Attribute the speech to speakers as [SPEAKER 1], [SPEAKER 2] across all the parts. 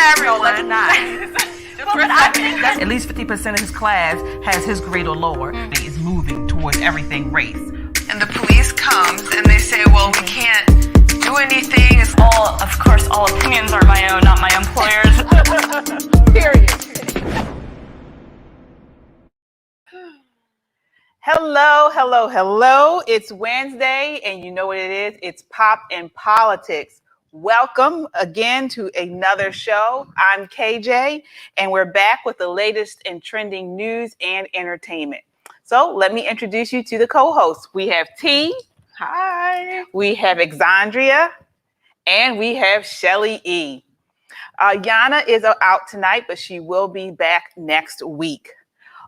[SPEAKER 1] everyone.
[SPEAKER 2] At least 50% of his class has his grade or lower. Is moving towards everything race.
[SPEAKER 1] And the police comes and they say, well, we can't do anything.
[SPEAKER 3] Of course, all opinions are my own, not my employer's.
[SPEAKER 1] Period.
[SPEAKER 4] Hello. It's Wednesday, and you know what it is. It's Pop and Politics. Welcome again to another show. I'm KJ, and we're back with the latest in trending news and entertainment. So let me introduce you to the co-hosts. We have T. Hi. We have Xandria, and we have Shelly E. Yana is out tonight, but she will be back next week.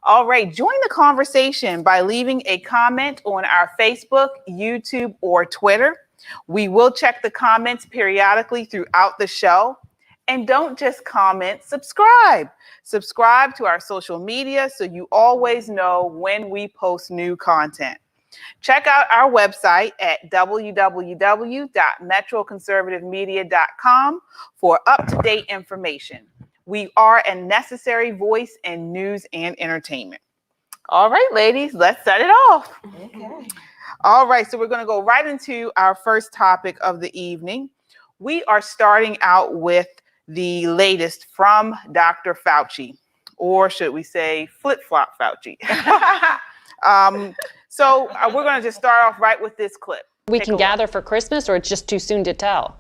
[SPEAKER 4] All right, join the conversation by leaving a comment on our Facebook, YouTube, or Twitter. We will check the comments periodically throughout the show. And don't just comment, subscribe. Subscribe to our social media so you always know when we post new content. Check out our website at www.metroconservativemedia.com for up-to-date information. We are a necessary voice in news and entertainment. All right, ladies, let's set it off.
[SPEAKER 1] Okay.
[SPEAKER 4] All right, so we're going to go right into our first topic of the evening. We are starting out with the latest from Dr. Fauci, or should we say flip-flop Fauci. So we're going to just start off right with this clip.
[SPEAKER 5] We can gather for Christmas, or it's just too soon to tell?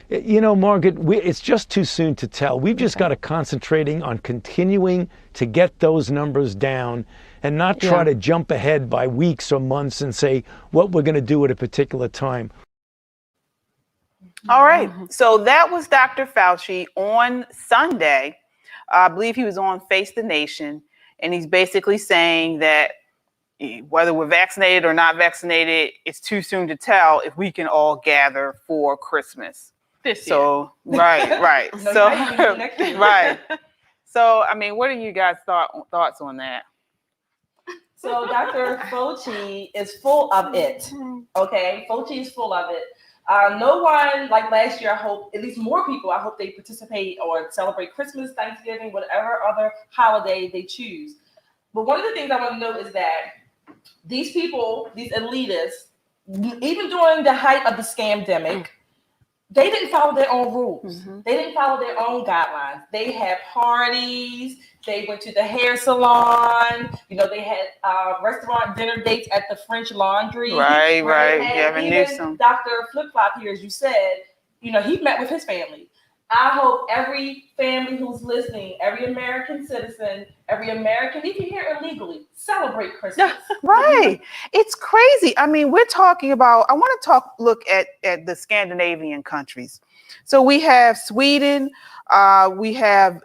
[SPEAKER 6] You know, Margaret, it's just too soon to tell. We've just got to concentrating on continuing to get those numbers down and not try to jump ahead by weeks or months and say what we're going to do at a particular time.
[SPEAKER 4] All right. So that was Dr. Fauci on Sunday. I believe he was on Face the Nation, and he's basically saying that whether we're vaccinated or not vaccinated, it's too soon to tell if we can all gather for Christmas.
[SPEAKER 1] This year.
[SPEAKER 4] So, right.
[SPEAKER 1] No,
[SPEAKER 4] So,
[SPEAKER 1] next year.
[SPEAKER 4] right. So, I mean, what are you guys thoughts on that?
[SPEAKER 7] So Dr. Fauci is full of it. Okay, Fauci is full of it. No one, like last year, I hope, at least more people, I hope they participate or celebrate Christmas, Thanksgiving, whatever other holiday they choose. But one of the things I want to note is that these people, these elitists, even during the height of the scamdemic, they didn't follow their own rules. They didn't follow their own guidelines. They had parties. They went to the hair salon. You know, they had restaurant dinner dates at the French Laundry.
[SPEAKER 4] Right.
[SPEAKER 7] And even Dr. Flip Flop here, as you said, you know, he met with his family. I hope every family who's listening, every American citizen, every American, even here illegally, celebrate Christmas.
[SPEAKER 4] Right. It's crazy. I mean, we're talking about, I want to look at the Scandinavian countries. So we have Sweden. We have,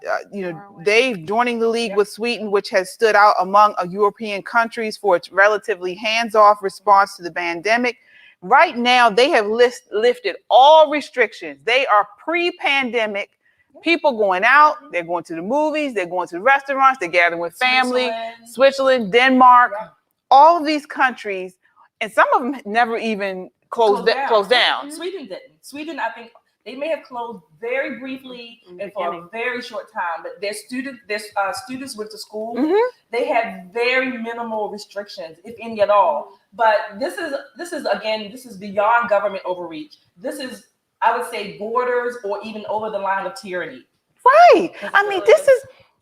[SPEAKER 4] Dave joining the league with Sweden, which has stood out among European countries for its relatively hands-off response to the pandemic. Right now, they have lifted all restrictions. They are pre-pandemic. People going out, they're going to the movies, they're going to the restaurants, they're gathering with family. Switzerland, Denmark, all of these countries, and some of them never even closed down.
[SPEAKER 7] Sweden didn't. Sweden, I think they may have closed very briefly and for a very short time, but their students went to school. They had very minimal restrictions, if any at all. But this is beyond government overreach. This is, I would say, borders or even over the line of tyranny.
[SPEAKER 4] Right. I mean,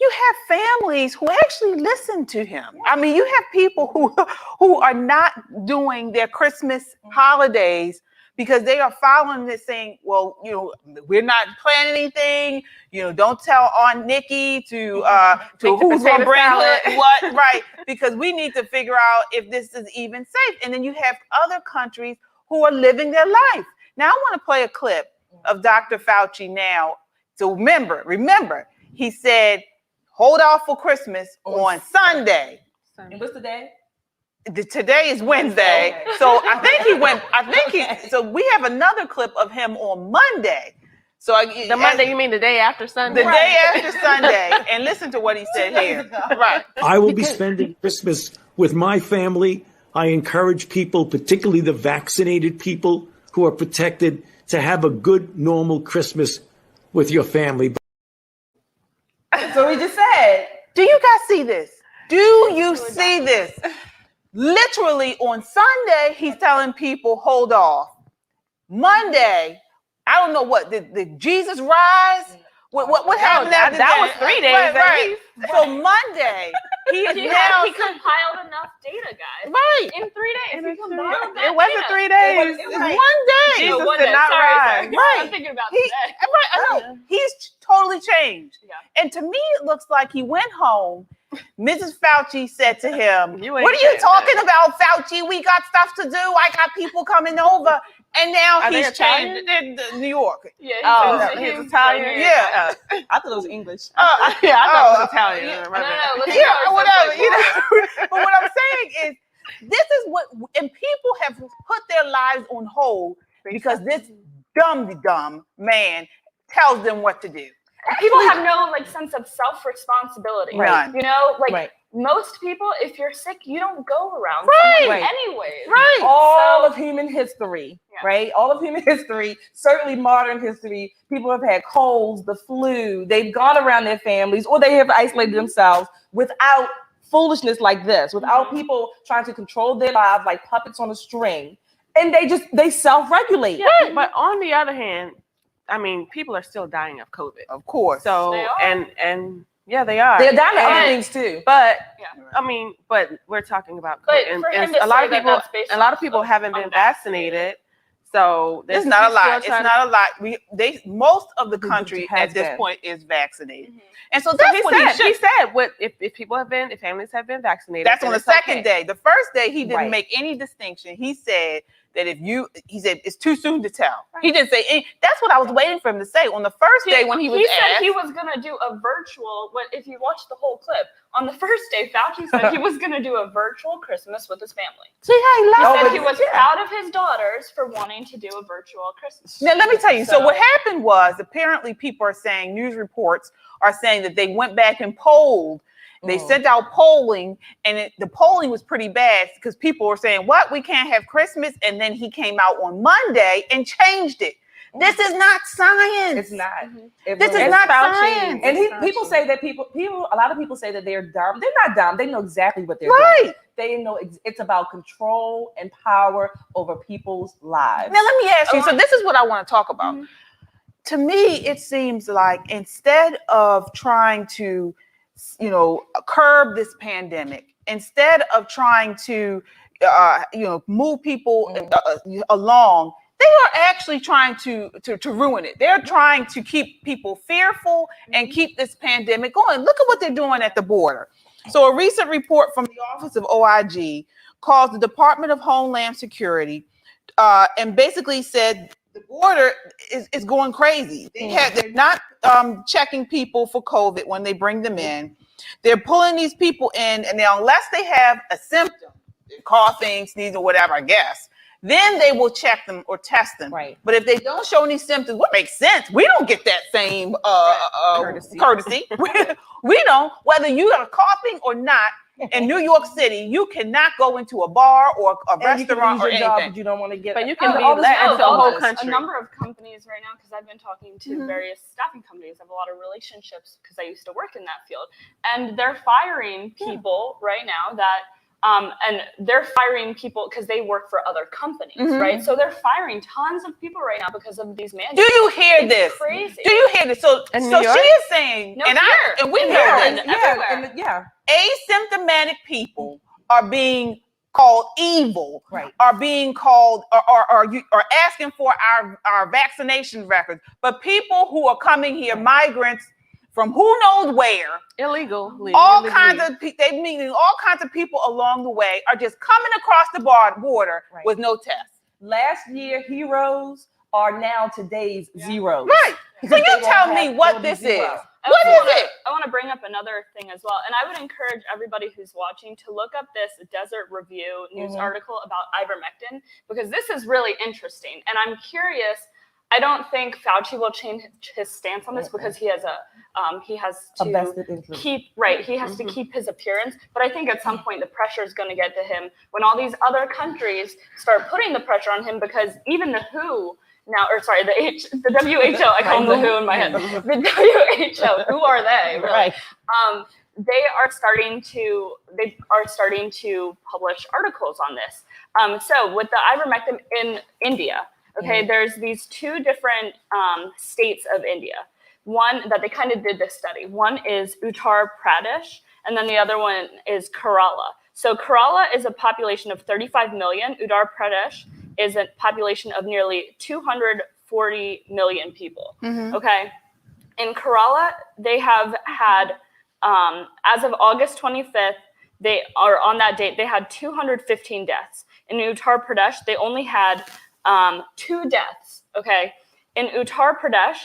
[SPEAKER 4] you have families who actually listen to him. I mean, you have people who are not doing their Christmas holidays because they are following this saying, well, you know, we're not planning anything. You know, don't tell Aunt Nikki to who's going to bring what, right? Because we need to figure out if this is even safe. And then you have other countries who are living their life. Now, I want to play a clip of Dr. Fauci now. So remember, he said, hold off for Christmas on Sunday.
[SPEAKER 7] And what's the day?
[SPEAKER 4] Today is Wednesday.
[SPEAKER 7] Okay.
[SPEAKER 4] So so we have another clip of him on Monday. So
[SPEAKER 1] the Monday, you mean the day after Sunday?
[SPEAKER 4] The day after Sunday. And listen to what he said here. Right.
[SPEAKER 8] I will be spending Christmas with my family. I encourage people, particularly the vaccinated people who are protected, to have a good, normal Christmas with your family.
[SPEAKER 7] So we just said.
[SPEAKER 4] Do you guys see this? Do you see this? Literally on Sunday, he's telling people, hold off. Monday, I don't know what, did Jesus rise? What happened after
[SPEAKER 3] that was 3 days at least.
[SPEAKER 4] So Monday, he is now...
[SPEAKER 3] He compiled enough data, guys.
[SPEAKER 4] Right.
[SPEAKER 3] In 3 days, he compiled that
[SPEAKER 2] It wasn't
[SPEAKER 3] data.
[SPEAKER 2] 3 days.
[SPEAKER 4] It's one day.
[SPEAKER 2] Jesus
[SPEAKER 3] one
[SPEAKER 2] did
[SPEAKER 3] day.
[SPEAKER 2] not
[SPEAKER 3] Sorry.
[SPEAKER 2] rise.
[SPEAKER 4] Right.
[SPEAKER 3] I'm thinking about
[SPEAKER 4] He,
[SPEAKER 3] today.
[SPEAKER 4] right, I know. He's totally changed.
[SPEAKER 3] Yeah.
[SPEAKER 4] And to me, it looks like he went home. Mrs. Fauci said to him,
[SPEAKER 2] You ain't
[SPEAKER 4] what are you
[SPEAKER 2] saying
[SPEAKER 4] talking about, Fauci? We got stuff to do. I got people coming over. And now
[SPEAKER 2] Are they
[SPEAKER 4] he's
[SPEAKER 2] Italian?
[SPEAKER 4] changed to New York.
[SPEAKER 3] Yeah,
[SPEAKER 2] He's Italian.
[SPEAKER 4] Yeah.
[SPEAKER 7] I thought it was English.
[SPEAKER 2] Yeah, I thought it was Italian.
[SPEAKER 4] yeah.
[SPEAKER 2] My bad.
[SPEAKER 3] No, let's
[SPEAKER 4] Yeah,
[SPEAKER 3] go.
[SPEAKER 4] whatever. You know. But what I'm saying is, this is what, and people have put their lives on hold because this dumb man tells them what to do.
[SPEAKER 3] People have no sense of self-responsibility.
[SPEAKER 4] Right.
[SPEAKER 3] You know,
[SPEAKER 7] Right.
[SPEAKER 3] most people, if you're sick, you don't go around
[SPEAKER 4] Right.
[SPEAKER 3] someone
[SPEAKER 7] Right.
[SPEAKER 3] anyways.
[SPEAKER 4] Right.
[SPEAKER 7] All of human history,
[SPEAKER 3] Yeah.
[SPEAKER 7] right? All of human history, certainly modern history, people have had colds, the flu, they've gone around their families, or they have isolated themselves without foolishness like this, without people trying to control their lives like puppets on a string. And they self-regulate.
[SPEAKER 2] Yeah, but on the other hand, I mean, people are still dying of COVID.
[SPEAKER 4] Of course.
[SPEAKER 2] So
[SPEAKER 3] They are.
[SPEAKER 2] and yeah, they are.
[SPEAKER 7] They're down to other
[SPEAKER 2] And-
[SPEAKER 7] things too.
[SPEAKER 2] But
[SPEAKER 3] Yeah.
[SPEAKER 2] I mean, but we're talking about
[SPEAKER 3] But
[SPEAKER 2] COVID,
[SPEAKER 3] for him
[SPEAKER 2] and
[SPEAKER 3] to
[SPEAKER 2] a lot
[SPEAKER 3] say
[SPEAKER 2] of
[SPEAKER 3] that
[SPEAKER 2] people,
[SPEAKER 3] that's based
[SPEAKER 2] a lot of
[SPEAKER 3] off
[SPEAKER 2] people
[SPEAKER 3] of
[SPEAKER 2] haven't been
[SPEAKER 3] unvaccinated.
[SPEAKER 2] vaccinated. So
[SPEAKER 4] It's not a
[SPEAKER 2] still
[SPEAKER 4] lot. It's
[SPEAKER 2] trying to-
[SPEAKER 4] not a lot. Most of the country
[SPEAKER 7] has
[SPEAKER 4] at this
[SPEAKER 7] been.
[SPEAKER 4] point is vaccinated.
[SPEAKER 3] Mhm.
[SPEAKER 4] And so
[SPEAKER 2] So
[SPEAKER 4] that's
[SPEAKER 2] he
[SPEAKER 4] what
[SPEAKER 2] said.
[SPEAKER 4] he
[SPEAKER 2] He
[SPEAKER 4] should.
[SPEAKER 2] said, "What if people have been, if families have been vaccinated?"
[SPEAKER 4] That's
[SPEAKER 2] then
[SPEAKER 4] on the
[SPEAKER 2] it's
[SPEAKER 4] second
[SPEAKER 2] okay.
[SPEAKER 4] day. The first day, he didn't
[SPEAKER 7] Right.
[SPEAKER 4] make any distinction. He said that he said it's too soon to tell. He didn't say any. That's what I was waiting for him to say on the first day when he was
[SPEAKER 3] said
[SPEAKER 4] asked.
[SPEAKER 3] he was going to do a virtual, if you watch the whole clip, on the first day, Fauci said he was going to do a virtual Christmas with his family.
[SPEAKER 4] See how he
[SPEAKER 3] He
[SPEAKER 4] loves
[SPEAKER 3] said
[SPEAKER 4] it?
[SPEAKER 3] he was proud of his daughters for wanting to do a virtual Christmas.
[SPEAKER 4] Now, let me tell you. So what happened was, apparently people are saying, news reports are saying that they went back and polled. They sent out polling, and the polling was pretty bad because people were saying, what? We can't have Christmas. And then he came out on Monday and changed it. This is not science.
[SPEAKER 7] It's not. It
[SPEAKER 4] This
[SPEAKER 7] really
[SPEAKER 4] is not
[SPEAKER 2] Fauci.
[SPEAKER 4] science.
[SPEAKER 7] And people say that a lot of people say that they're dumb. They're not dumb. They know exactly what they're
[SPEAKER 4] Right.
[SPEAKER 7] doing. They know it's about control and power over people's lives.
[SPEAKER 4] Now, let me ask you. So this is what I want to talk about. To me, it seems like instead of trying to, curb this pandemic, instead of trying to, move people along, they are actually trying to ruin it. They're trying to keep people fearful and keep this pandemic going. Look at what they're doing at the border. So a recent report from the Office of OIG calls the Department of Homeland Security and basically said the border is going crazy. They're not checking people for COVID when they bring them in. They're pulling these people in, and now unless they have a symptom, coughing, sneezing, whatever, I guess, then they will check them or test them.
[SPEAKER 7] Right.
[SPEAKER 4] But if they don't show any symptoms, what makes sense? We don't get that same courtesy. We don't. Whether you are coughing or not, in New York City, you cannot go into a bar or a
[SPEAKER 7] And you can
[SPEAKER 4] restaurant
[SPEAKER 7] lose
[SPEAKER 4] or
[SPEAKER 7] your job,
[SPEAKER 4] anything.
[SPEAKER 7] but you don't want to get.
[SPEAKER 2] But you can be
[SPEAKER 7] all this
[SPEAKER 2] let into the
[SPEAKER 7] stuff.
[SPEAKER 2] whole
[SPEAKER 3] A
[SPEAKER 2] country.
[SPEAKER 3] number of companies right now, because I've been talking to various staffing companies, I have a lot of relationships because I used to work in that field, and they're firing people right now that. And they're firing people because they work for other companies, right? So they're firing tons of people right now because of these mandates.
[SPEAKER 4] Do you hear
[SPEAKER 3] It's
[SPEAKER 4] this?
[SPEAKER 3] crazy.
[SPEAKER 4] Do you hear this? So
[SPEAKER 2] In
[SPEAKER 4] she
[SPEAKER 2] New York?
[SPEAKER 4] is saying,
[SPEAKER 3] No,
[SPEAKER 4] and
[SPEAKER 3] here.
[SPEAKER 4] we
[SPEAKER 3] In
[SPEAKER 4] know
[SPEAKER 3] here.
[SPEAKER 4] this.
[SPEAKER 3] Everywhere.
[SPEAKER 4] Asymptomatic people are being called evil,
[SPEAKER 7] Right.
[SPEAKER 4] are being called are asking for our vaccination records. But people who are coming here, migrants from who knows where,
[SPEAKER 2] illegal.
[SPEAKER 4] all kinds of meaning all kinds of people along the way are just coming across the border
[SPEAKER 7] Right.
[SPEAKER 4] with no test.
[SPEAKER 7] Last year heroes are now today's zeros.
[SPEAKER 4] Right. So
[SPEAKER 7] Because
[SPEAKER 4] you
[SPEAKER 7] they won't
[SPEAKER 4] tell
[SPEAKER 7] have-
[SPEAKER 4] me
[SPEAKER 7] they
[SPEAKER 4] what
[SPEAKER 7] will be
[SPEAKER 4] this is.
[SPEAKER 7] zero.
[SPEAKER 4] What is it?
[SPEAKER 3] I want to bring up another thing as well. And I would encourage everybody who's watching to look up this Desert Review news article about ivermectin, because this is really interesting. And I'm curious, I don't think Fauci will change his stance on this because he has
[SPEAKER 7] A
[SPEAKER 3] to
[SPEAKER 7] vested interest.
[SPEAKER 3] he has to keep his appearance. But I think at some point the pressure is going to get to him when all these other countries start putting the pressure on him, because even the WHO now, or sorry, the WHO. I call them the WHO in my head. The WHO. Who are they? Really?
[SPEAKER 7] Right.
[SPEAKER 3] They are starting to publish articles on this. So with the ivermectin in India, okay, there's these two different states of India. One that they kind of did this study. One is Uttar Pradesh, and then the other one is Kerala. So Kerala is a population of 35 million. Uttar Pradesh is a population of nearly 240 million people. Okay, in Kerala, they have had, as of August 25th, they are on that date, they had 215 deaths. In Uttar Pradesh, they only had 2 deaths. Okay, in Uttar Pradesh,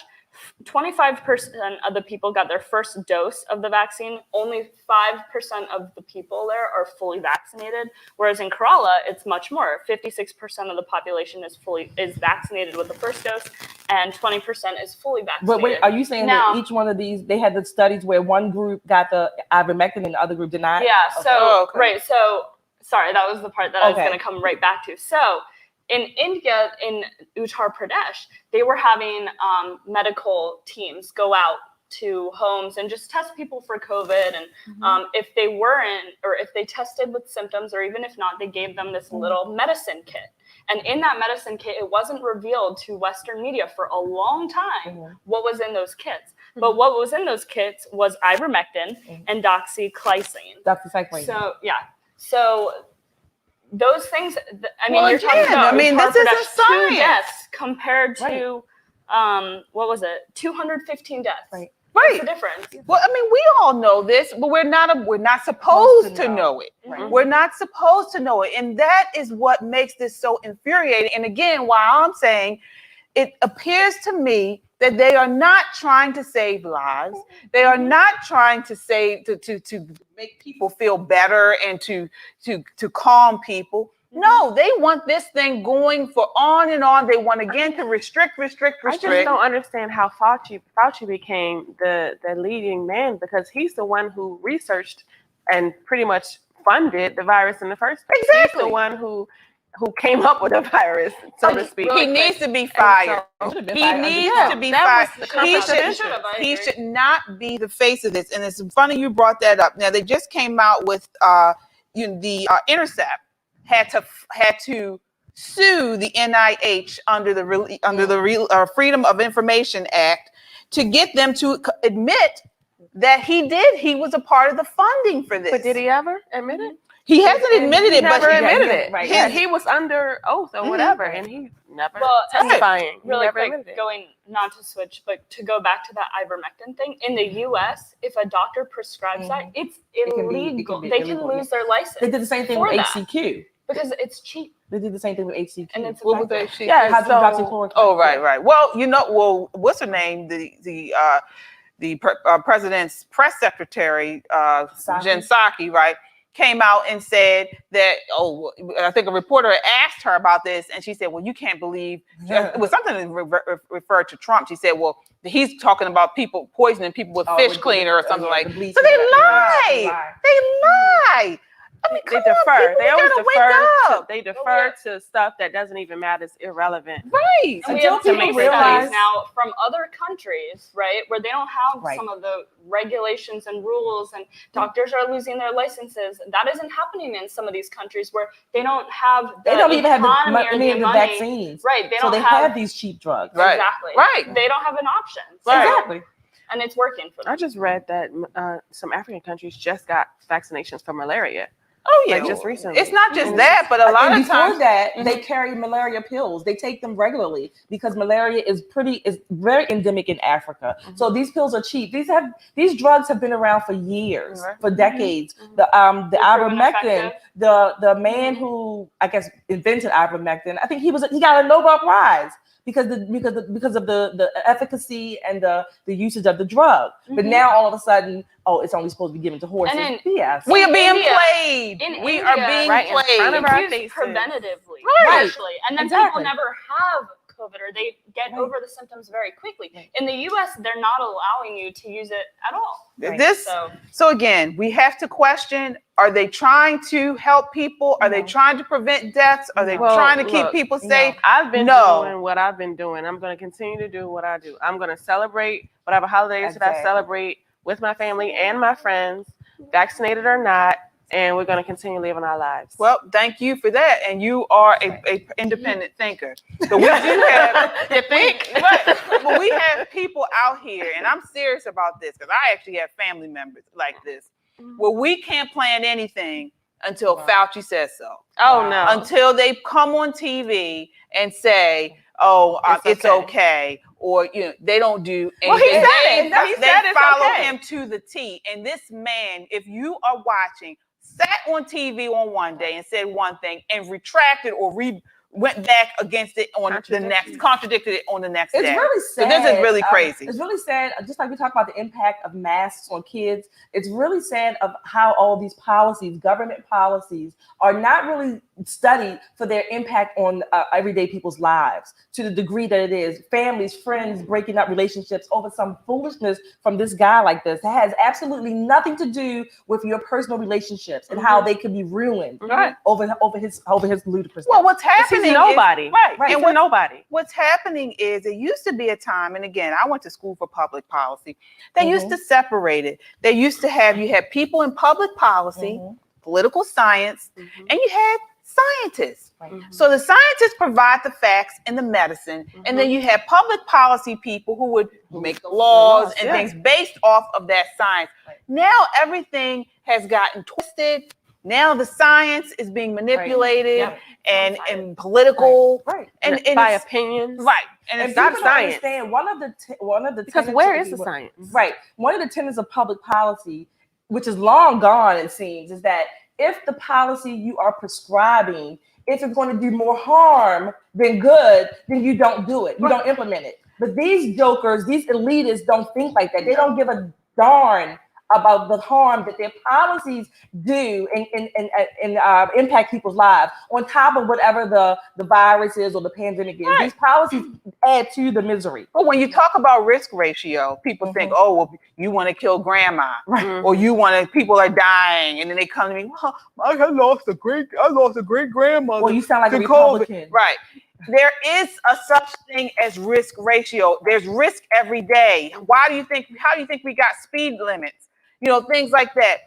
[SPEAKER 3] 25% of the people got their first dose of the vaccine. Only 5% of the people there are fully vaccinated. Whereas in Kerala, it's much more. 56% of the population is vaccinated with the first dose, and 20% is fully vaccinated.
[SPEAKER 7] But wait, are you saying that each one of these, they had the studies where one group got the ivermectin and the other group did not?
[SPEAKER 3] Yeah.
[SPEAKER 7] Okay.
[SPEAKER 3] So right. So sorry, that was the part that I was going to come right back to. So in India, in Uttar Pradesh, they were having medical teams go out to homes and just test people for COVID. And if they weren't, or if they tested with symptoms, or even if not, they gave them this little medicine kit. And in that medicine kit, it wasn't revealed to Western media for a long time what was in those kits. But what was in those kits was ivermectin and doxycycline.
[SPEAKER 7] Doxycycline.
[SPEAKER 3] So, yeah. So those things, I mean, you're talking about,
[SPEAKER 4] this isn't science.
[SPEAKER 3] 2 deaths compared to, what was it? 215 deaths.
[SPEAKER 4] Right.
[SPEAKER 3] What's the difference?
[SPEAKER 4] Well, I mean, we all know this, but we're not supposed to know it.
[SPEAKER 3] Right.
[SPEAKER 4] We're not supposed to know it. And that is what makes this so infuriating. And again, why I'm saying it appears to me that they are not trying to save lives. They are not trying to save to make people feel better and to calm people. No, they want this thing going for on and on. They want again to restrict.
[SPEAKER 9] I just don't understand how Fauci became the leading man, because he's the one who researched and pretty much funded the virus in the first place.
[SPEAKER 4] Exactly.
[SPEAKER 9] He's the one who came up with the virus, so to speak.
[SPEAKER 4] He needs to be fired. He needs to be fired. He should not be the face of this. And it's funny you brought that up. Now they just came out with the Intercept had to sue the NIH under the Freedom of Information Act to get them to admit that he was a part of the funding for this.
[SPEAKER 9] But did he ever admit it?
[SPEAKER 4] He hasn't admitted it, but
[SPEAKER 9] he never admitted it.
[SPEAKER 7] Right.
[SPEAKER 9] Yeah, he was under oath or whatever, and he never testifying.
[SPEAKER 3] Really quick, not to switch, but to go back to that ivermectin thing. In the U.S., if a doctor prescribes that, it's illegal. They can lose their license.
[SPEAKER 7] They did the same thing with HCQ.
[SPEAKER 3] Because it's cheap.
[SPEAKER 7] They did the same thing with HCQ.
[SPEAKER 3] And it's
[SPEAKER 4] what was HCQ?
[SPEAKER 9] Yeah,
[SPEAKER 7] hydroxychloroquine.
[SPEAKER 4] Oh, right. Well, what's her name? The president's press secretary, Jen Psaki, right, came out and said that, I think a reporter asked her about this, and she said, well, you can't believe, it was something that referred to Trump. She said, well, he's talking about people poisoning people with fish cleaner or something like that. So they lie. They lie. I mean,
[SPEAKER 9] they defer. They always defer.
[SPEAKER 4] They
[SPEAKER 9] defer to stuff that doesn't even matter. It's irrelevant.
[SPEAKER 4] Right.
[SPEAKER 3] And we have to make studies now from other countries, right, where they don't have some of the regulations and rules, and doctors are losing their licenses. That isn't happening in some of these countries where they don't have the
[SPEAKER 7] they don't even have
[SPEAKER 3] the
[SPEAKER 7] vaccines.
[SPEAKER 3] Right.
[SPEAKER 7] They don't have these cheap drugs.
[SPEAKER 3] Right. Exactly.
[SPEAKER 4] Right.
[SPEAKER 3] They don't have an option.
[SPEAKER 4] Right.
[SPEAKER 7] Exactly.
[SPEAKER 3] And it's working for them.
[SPEAKER 9] I just read that some African countries just got vaccinations for malaria.
[SPEAKER 4] Oh yeah,
[SPEAKER 9] like just recently.
[SPEAKER 4] It's not just that, but a lot of times
[SPEAKER 7] that they carry malaria pills. They take them regularly because malaria is very endemic in Africa. So these pills are cheap. These drugs have been around for years, for decades. The ivermectin, the man who I guess invented ivermectin, I think he got a Nobel Prize because of the efficacy and the usage of the drug. But now all of a sudden, it's only supposed to be given to horses. Yes.
[SPEAKER 4] We are being played. We are being played.
[SPEAKER 3] It's used preventatively, actually. And then people never have COVID, or they get over the symptoms very quickly. In the U.S., they're not allowing you to use it at all.
[SPEAKER 4] So again, we have to question: are they trying to help people? Are they trying to prevent deaths? Are they trying to keep people safe?
[SPEAKER 9] I've been doing what I've been doing. I'm going to continue to do what I do. I'm going to celebrate whatever holidays that I celebrate with my family and my friends, vaccinated or not, and we're going to continue living our lives.
[SPEAKER 4] Well, thank you for that. And you are a independent thinker. So we do have, but we have people out here, and I'm serious about this because I actually have family members like this, where we can't plan anything until Fauci says so.
[SPEAKER 9] Oh, no.
[SPEAKER 4] Until they come on TV and say, oh, it's okay. Or, you know, they don't do anything.
[SPEAKER 9] Well, he said it.
[SPEAKER 4] They follow him to the T. And this man, if you are watching, sat on TV on one day and said one thing and retracted or went back against it on the next, contradicted it on the next day.
[SPEAKER 7] It's really sad.
[SPEAKER 4] So this is really crazy.
[SPEAKER 7] It's really sad. Just like we talk about the impact of masks on kids, it's really sad of how all these policies, government policies, are not really studied for their impact on everyday people's lives to the degree that it is. Families, friends breaking up relationships over some foolishness from this guy like this. It has absolutely nothing to do with your personal relationships and how they could be ruined over his ludicrous.
[SPEAKER 4] Well, what's happening?
[SPEAKER 9] Nobody.
[SPEAKER 4] And
[SPEAKER 9] nobody.
[SPEAKER 4] What's happening is it used to be a time, and again, I went to school for public policy. They used to separate it. They used to have, you had people in public policy, political science, and you had scientists. So the scientists provide the facts and the medicine, and then you have public policy people who would make the laws and things based off of that science. Now everything has gotten twisted. Now the science is being manipulated and political, and
[SPEAKER 9] by opinions,
[SPEAKER 7] and
[SPEAKER 9] it's not science.
[SPEAKER 7] Understand one of the
[SPEAKER 9] because where is the science?
[SPEAKER 7] One of the tenets of public policy, which is long gone, it seems, is that if the policy you are prescribing, if it's going to do more harm than good, then you don't do it. You don't implement it. But these jokers, these elitists, don't think like that. They don't give a darn about the harm that their policies do and impact people's lives on top of whatever the virus is or the pandemic is. These policies add to the misery.
[SPEAKER 4] But when you talk about risk ratio, people think, oh, well, you want to kill grandma, or you want to, people are dying, and then they come to me, well, I lost a great grandmother.
[SPEAKER 7] Well, you sound like a Republican.
[SPEAKER 4] Right. There is a such thing as risk ratio. There's risk every day. How do you think we got speed limits? You know, things like that.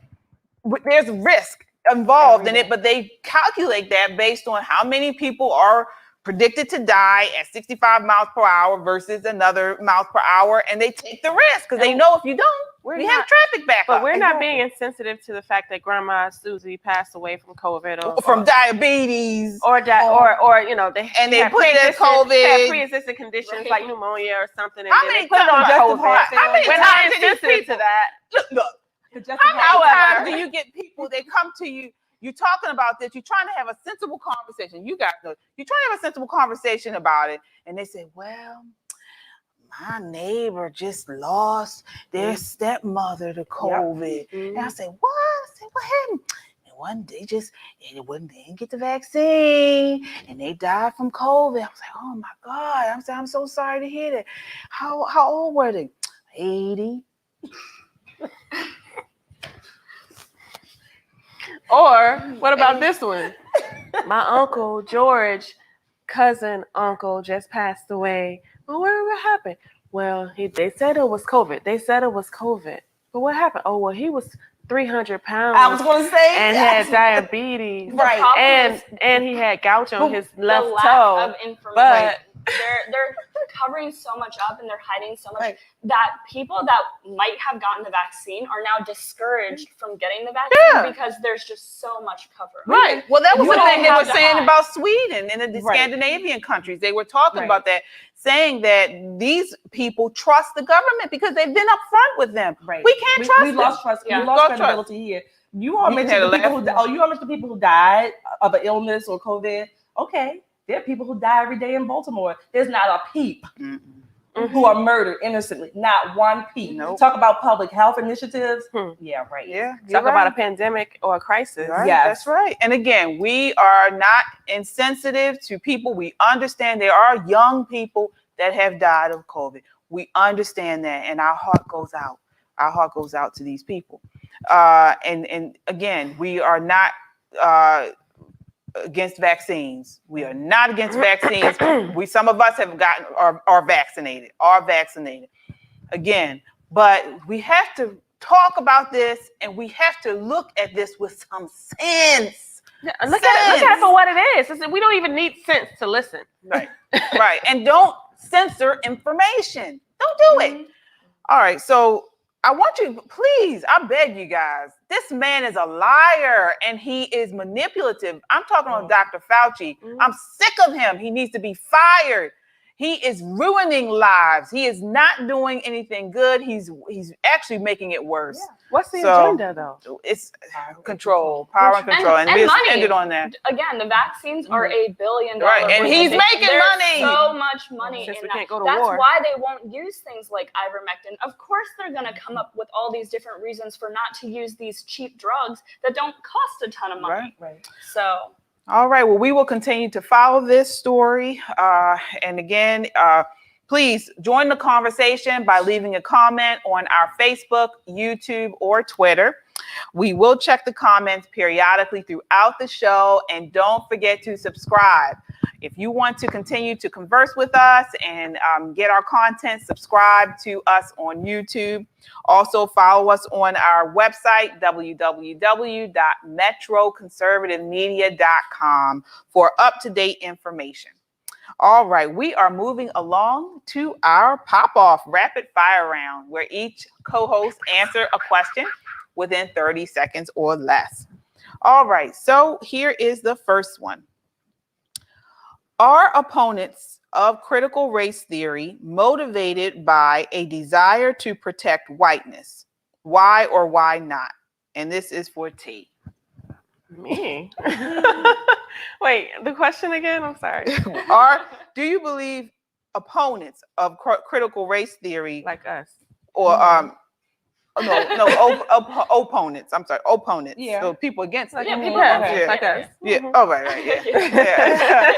[SPEAKER 4] There's risk involved in it, but they calculate that based on how many people are predicted to die at 65 miles per hour versus another miles per hour, and they take the risk because they know if you don't, we have traffic back up.
[SPEAKER 9] But we're not being insensitive to the fact that Grandma Susie passed away from COVID or
[SPEAKER 4] from diabetes
[SPEAKER 9] or you know, they
[SPEAKER 4] put it as COVID,
[SPEAKER 9] had pre-existing conditions like pneummonia or something. And
[SPEAKER 4] how many times
[SPEAKER 9] we're not insensitive to that.
[SPEAKER 4] Look. How many times do you get people, they come to you, you're talking about this, you're trying to have a sensible conversation. You guys know, you're trying to have a sensible conversation about it, and they say, well, my neighbor just lost their stepmother to COVID. And I say, what? I say, what happened? And they didn't get the vaccine and they died from COVID. I was like, oh my God. I'm so sorry to hear that. How old were they? 80.
[SPEAKER 9] Or what about this one? My uncle George, cousin uncle, just passed away. Well, what happened? Well, they said it was COVID. But what happened? Oh, well, he was 300 pounds.
[SPEAKER 7] I was going to say
[SPEAKER 9] and had diabetes. And he had gout on his left
[SPEAKER 3] lack
[SPEAKER 9] toe.
[SPEAKER 3] Of information.
[SPEAKER 9] But
[SPEAKER 3] they're covering so much up and they're hiding so much that people that might have gotten the vaccine are now discouraged from getting the vaccine because there's just so much cover.
[SPEAKER 4] Right. Well, that was the thing they were saying about Sweden and the Scandinavian countries. They were talking about that, saying that these people trust the government because they've been up front with them. Right. We can't trust them.
[SPEAKER 7] We lost trust. We lost credibility here. You all mentioned the people who died of an illness or COVID. Okay. There are people who die every day in Baltimore. There's not a peep who are murdered innocently. Not one peep.
[SPEAKER 4] Nope.
[SPEAKER 7] Talk about public health initiatives. Yeah, right.
[SPEAKER 4] Yeah,
[SPEAKER 9] Talk about a pandemic or a crisis.
[SPEAKER 4] Right,
[SPEAKER 7] Yes.
[SPEAKER 4] that's right. And again, we are not insensitive to people. We understand there are young people that have died of COVID. We understand that, and our heart goes out. Our heart goes out to these people. And again, we are not against vaccines. We are not against vaccines. Some of us have gotten are vaccinated. Again, but we have to talk about this, and we have to look at this with some sense.
[SPEAKER 9] Look at it for what it is. We don't even need sense to listen.
[SPEAKER 4] Right, right. And don't censor information. Don't do it. All right, so I want you, please, I beg you guys, this man is a liar and he is manipulative. I'm talking about Dr. Fauci. I'm sick of him. He needs to be fired. He is ruining lives. He is not doing anything good. He's actually making it worse. Yeah.
[SPEAKER 9] What's the agenda, though?
[SPEAKER 4] It's control, power and control. And we
[SPEAKER 3] money.
[SPEAKER 4] ended on that.
[SPEAKER 3] Again, the vaccines are $1 billion.
[SPEAKER 4] Right, and he's making money.
[SPEAKER 3] So much money
[SPEAKER 9] Since
[SPEAKER 3] in
[SPEAKER 9] we
[SPEAKER 3] that.
[SPEAKER 9] can't go to
[SPEAKER 3] That's
[SPEAKER 9] war.
[SPEAKER 3] why they won't use things like ivermectin. Of course, they're going to come up with all these different reasons for not to use these cheap drugs that don't cost a ton of money.
[SPEAKER 7] Right.
[SPEAKER 3] So.
[SPEAKER 4] All right. Well, we will continue to follow this story. And again, please join the conversation by leaving a comment on our Facebook, YouTube, or Twitter. We will check the comments periodically throughout the show. And don't forget to subscribe. If you want to continue to converse with us and get our content, subscribe to us on YouTube. Also, follow us on our website, www.metroconservativemedia.com, for up-to-date information. All right, we are moving along to our pop-off rapid fire round, where each co-host answer a question within 30 seconds or less. All right, so here is the first one. Are opponents of critical race theory motivated by a desire to protect whiteness? Why or why not? And this is for T.
[SPEAKER 9] Me? Wait, the question again? I'm sorry.
[SPEAKER 4] Do you believe opponents of critical race theory,
[SPEAKER 9] Like us.
[SPEAKER 4] or opponents. I'm sorry, opponents.
[SPEAKER 7] Yeah.
[SPEAKER 4] So people against it.
[SPEAKER 3] Yeah, people
[SPEAKER 9] Like us.
[SPEAKER 4] Yeah. Oh, right. Yeah.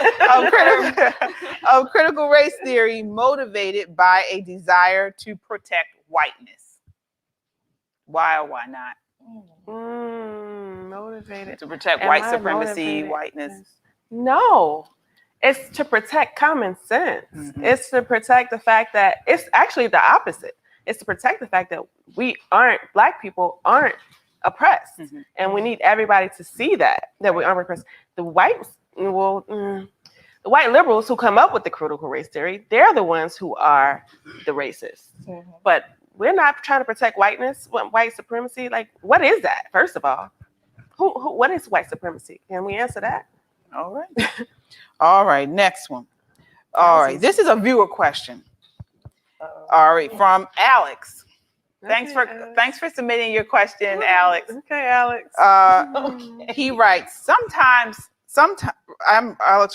[SPEAKER 4] Of critical race theory motivated by a desire to protect whiteness. Why or why not?
[SPEAKER 9] Motivated.
[SPEAKER 4] To protect
[SPEAKER 9] Am
[SPEAKER 4] white
[SPEAKER 9] I
[SPEAKER 4] supremacy,
[SPEAKER 9] motivated?
[SPEAKER 4] whiteness.
[SPEAKER 9] No. It's to protect common sense. It's to protect the fact that it's actually the opposite. It's to protect the fact that Black people aren't oppressed. And we need everybody to see that we aren't oppressed. The white liberals who come up with the critical race theory, they're the ones who are the racists. But we're not trying to protect whiteness, white supremacy. Like, what is that, first of all? What is white supremacy? Can we answer that?
[SPEAKER 4] All right. All right, next one. All right, this is a viewer question. All right, from Alex. Thanks for submitting your question, Alex.
[SPEAKER 9] Okay, Alex.
[SPEAKER 4] He writes, Alex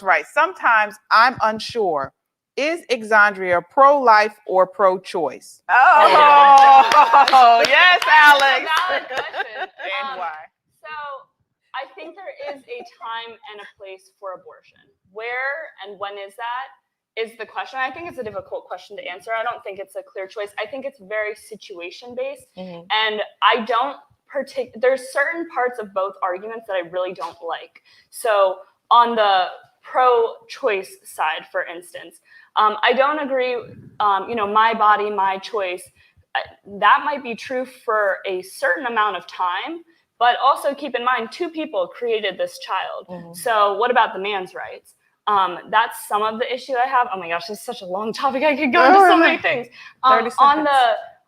[SPEAKER 4] writes, sometimes I'm unsure. Is Xandria pro-life or pro-choice?
[SPEAKER 9] Oh, yes, Alex.
[SPEAKER 3] Valid question.
[SPEAKER 4] And why?
[SPEAKER 3] So I think there is a time and a place for abortion. Where and when is that is the question. I think it's a difficult question to answer. I don't think it's a clear choice. I think it's very situation based. And I don't there's certain parts of both arguments that I really don't like. So on the pro-choice side, for instance, I don't agree, my body, my choice. That might be true for a certain amount of time, but also keep in mind, two people created this child. So what about the man's rights? That's some of the issue I have. Oh my gosh, this is such a long topic. I could go into so many things.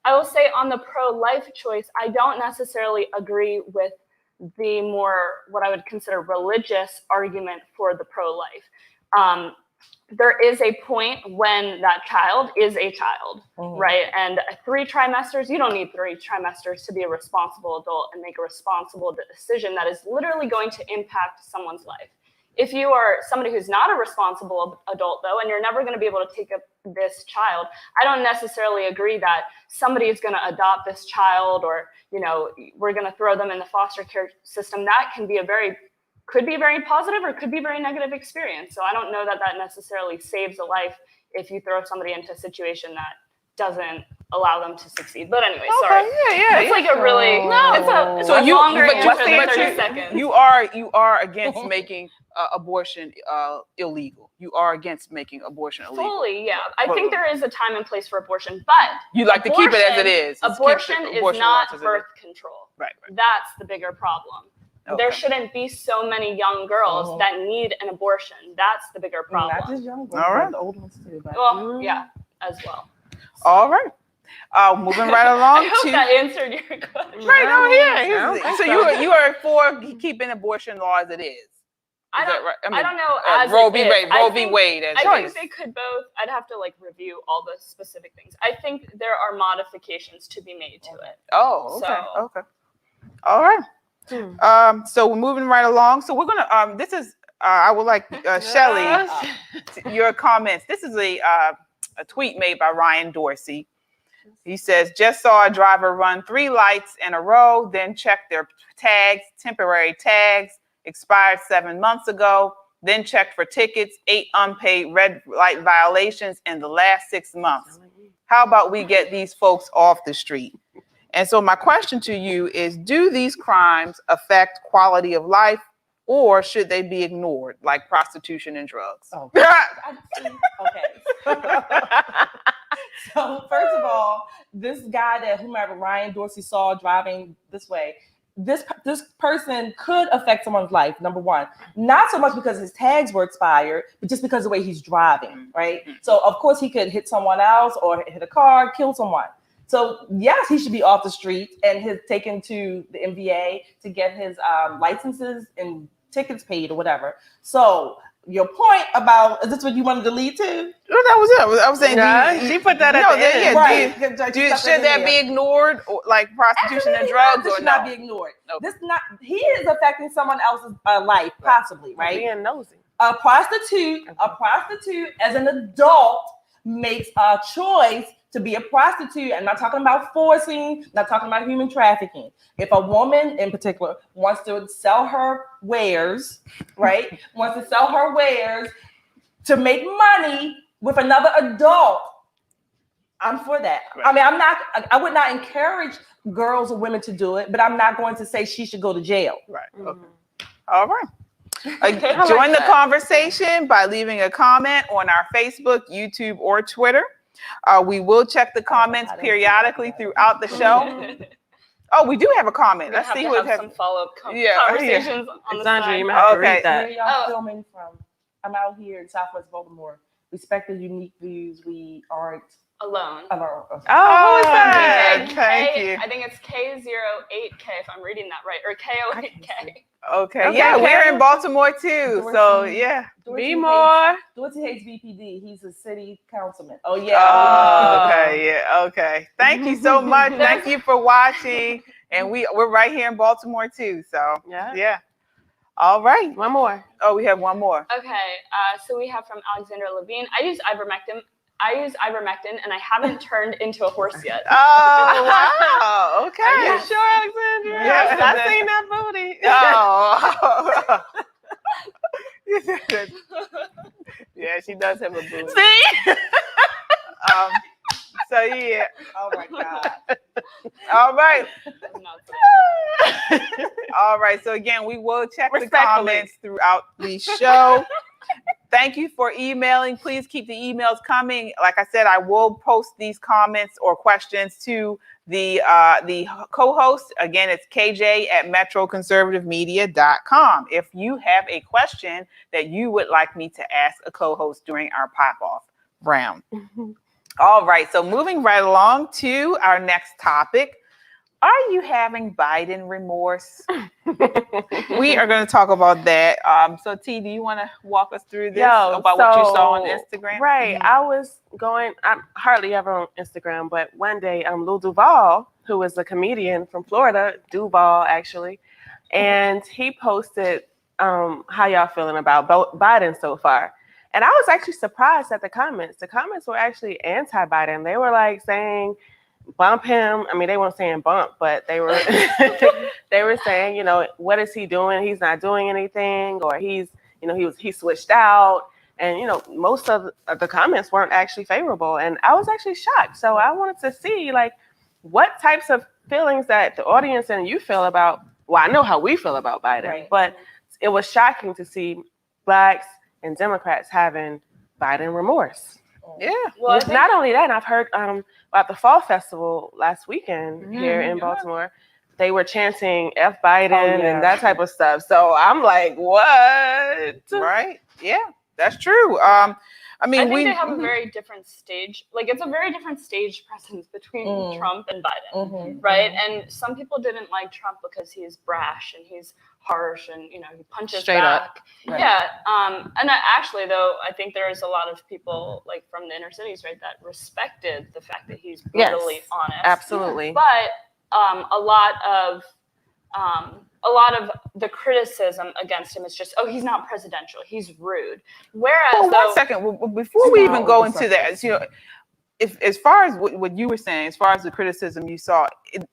[SPEAKER 3] I will say on the pro-life choice, I don't necessarily agree with the more what I would consider religious argument for the pro-life. There is a point when that child is a child, right? And 3 trimesters, you don't need 3 trimesters to be a responsible adult and make a responsible decision that is literally going to impact someone's life. If you are somebody who's not a responsible adult, though, and you're never going to be able to take up this child, I don't necessarily agree that somebody is going to adopt this child, or, you know, we're going to throw them in the foster care system. That can be could be a very positive or could be a very negative experience. So I don't know that that necessarily saves a life if you throw somebody into a situation that doesn't allow them to succeed. But anyway, sorry. It's like a really it's a longer answer than 30 seconds.
[SPEAKER 4] You are against making abortion illegal. You are against making abortion illegal.
[SPEAKER 3] Fully, yeah. I think there is a time and place for abortion, but
[SPEAKER 4] you like to keep it as it is.
[SPEAKER 3] Abortion is not birth control.
[SPEAKER 4] Right.
[SPEAKER 3] That's the bigger problem.
[SPEAKER 4] Okay.
[SPEAKER 3] There shouldn't be so many young girls that need an abortion. That's the bigger problem.
[SPEAKER 7] Not just young girls,
[SPEAKER 4] All right.
[SPEAKER 7] but the old ones too. But,
[SPEAKER 3] well, yeah, as well.
[SPEAKER 4] All right. Moving right along
[SPEAKER 3] I hope that answered your question.
[SPEAKER 4] Right. Oh, yeah. So you are for keeping abortion law as it is.
[SPEAKER 3] I don't know. As
[SPEAKER 4] Roe v. Wade.
[SPEAKER 3] I think they could both. I'd have to review all the specific things. I think there are modifications to be made to it.
[SPEAKER 4] Oh, okay.
[SPEAKER 3] So,
[SPEAKER 4] okay. All right. So we're moving right along. So we're gonna. This is. I would like Shelly, your comments. This is a tweet made by Ryan Dorsey. He says, just saw a driver run 3 lights in a row, then checked their tags, temporary tags, expired 7 months ago, then checked for tickets, 8 unpaid red light violations in the last 6 months. How about we get these folks off the street? And so my question to you is, do these crimes affect quality of life, or should they be ignored, like prostitution and drugs?
[SPEAKER 7] Oh, okay. So first of all, this guy that whomever Ryan Dorsey saw driving this way, this person could affect someone's life. Number one, not so much because his tags were expired, but just because of the way he's driving, right? So of course he could hit someone else or hit a car, kill someone. So yes, he should be off the street and taken to the MVA to get his licenses and tickets paid or whatever. So your point about, is this what you wanted to lead to?
[SPEAKER 4] No, that was it. I was saying,
[SPEAKER 9] she put that at the end.
[SPEAKER 7] Right.
[SPEAKER 4] Should that be ignored, or, like prostitution and drugs,
[SPEAKER 7] this
[SPEAKER 4] or
[SPEAKER 7] should
[SPEAKER 4] no?
[SPEAKER 7] not be ignored. This he is affecting someone else's life, possibly, right?
[SPEAKER 9] Being nosy.
[SPEAKER 7] A prostitute as an adult makes a choice to be a prostitute. I'm not talking about forcing, not talking about human trafficking. If a woman in particular wants to sell her wares, right? Wants to sell her wares to make money with another adult, I'm for that. Right. I mean, I would not encourage girls or women to do it, but I'm not going to say she should go to jail.
[SPEAKER 4] Right. Okay. All right. Join the conversation by leaving a comment on our Facebook, YouTube, or Twitter. We will check the comments periodically throughout the show. Oh, we do have a comment. Let's see what has
[SPEAKER 3] some follow-up conversations on the side.
[SPEAKER 9] Xandria, you might have to read that.
[SPEAKER 7] Where y'all filming from? I'm out here in Southwest Baltimore. Respect the unique views. We aren't
[SPEAKER 3] alone.
[SPEAKER 7] Okay.
[SPEAKER 9] Oh, who is that?
[SPEAKER 4] Thank you.
[SPEAKER 3] I think it's K08K if I'm reading that right, or K08K.
[SPEAKER 4] Okay. Yeah, we're in Baltimore too.
[SPEAKER 7] Dorsey,
[SPEAKER 4] so yeah.
[SPEAKER 9] Be more.
[SPEAKER 7] Dorsey hates BPD. He's a city councilman. Oh yeah.
[SPEAKER 4] Oh, okay. Yeah. Okay. Thank you so much. Thank you for watching. And we're right here in Baltimore too. So yeah. All right.
[SPEAKER 9] One more.
[SPEAKER 4] Oh, we have one more.
[SPEAKER 3] Okay. So we have from Alexandra Levine. I use ivermectin, and I haven't turned into a horse yet.
[SPEAKER 4] Oh, wow. Okay.
[SPEAKER 9] Are you sure, Alexandra?
[SPEAKER 4] Yes,
[SPEAKER 9] I seen that booty.
[SPEAKER 4] Oh. Yeah, she does have a booty.
[SPEAKER 9] See?
[SPEAKER 4] So yeah.
[SPEAKER 7] Oh my God.
[SPEAKER 4] All right. All right. So again, we will check the comments throughout the show. Thank you for emailing. Please keep the emails coming. Like I said, I will post these comments or questions to the co-host. Again, it's KJ@metroconservativemedia.com. If you have a question that you would like me to ask a co-host during our pop-off round. All right. So moving right along to our next topic. Are you having Biden remorse? We are going to talk about that. So T, do you want to walk us through this about what you saw on Instagram?
[SPEAKER 9] Right. I'm hardly ever on Instagram, but one day Lil Duval, who is a comedian from Florida, Duval actually, and he posted how y'all feeling about Biden so far. And I was actually surprised at the comments. The comments were actually anti-Biden. They were like saying, bump him. I mean, they weren't saying bump, but they were they were saying, what is he doing? He's not doing anything, or he switched out. And most of the comments weren't actually favorable, and I was actually shocked. So I wanted to see what types of feelings that the audience and you feel about. Well, I know how we feel about Biden,
[SPEAKER 7] Right.
[SPEAKER 9] but it was shocking to see Blacks and Democrats having Biden remorse.
[SPEAKER 4] Yeah.
[SPEAKER 3] Well,
[SPEAKER 9] Not only that, and I've heard about the Fall Festival last weekend here in Baltimore. They were chanting F Biden and that type of stuff. So I'm like, what?
[SPEAKER 4] Right. Yeah, that's true. I mean,
[SPEAKER 3] I think they have a very different stage. It's a very different stage presence between Trump and Biden, right? And some people didn't like Trump because he's brash and he's harsh and he punches
[SPEAKER 9] Straight
[SPEAKER 3] back.
[SPEAKER 9] up. Right.
[SPEAKER 3] Yeah. And actually, though, I think there is a lot of people from the inner cities, right, that respected the fact that he's brutally honest.
[SPEAKER 9] Absolutely.
[SPEAKER 3] But a lot of the criticism against him is just, he's not presidential, he's rude. Whereas,
[SPEAKER 4] 1 second, before we even go into that, if as far as what you were saying, as far as the criticism you saw,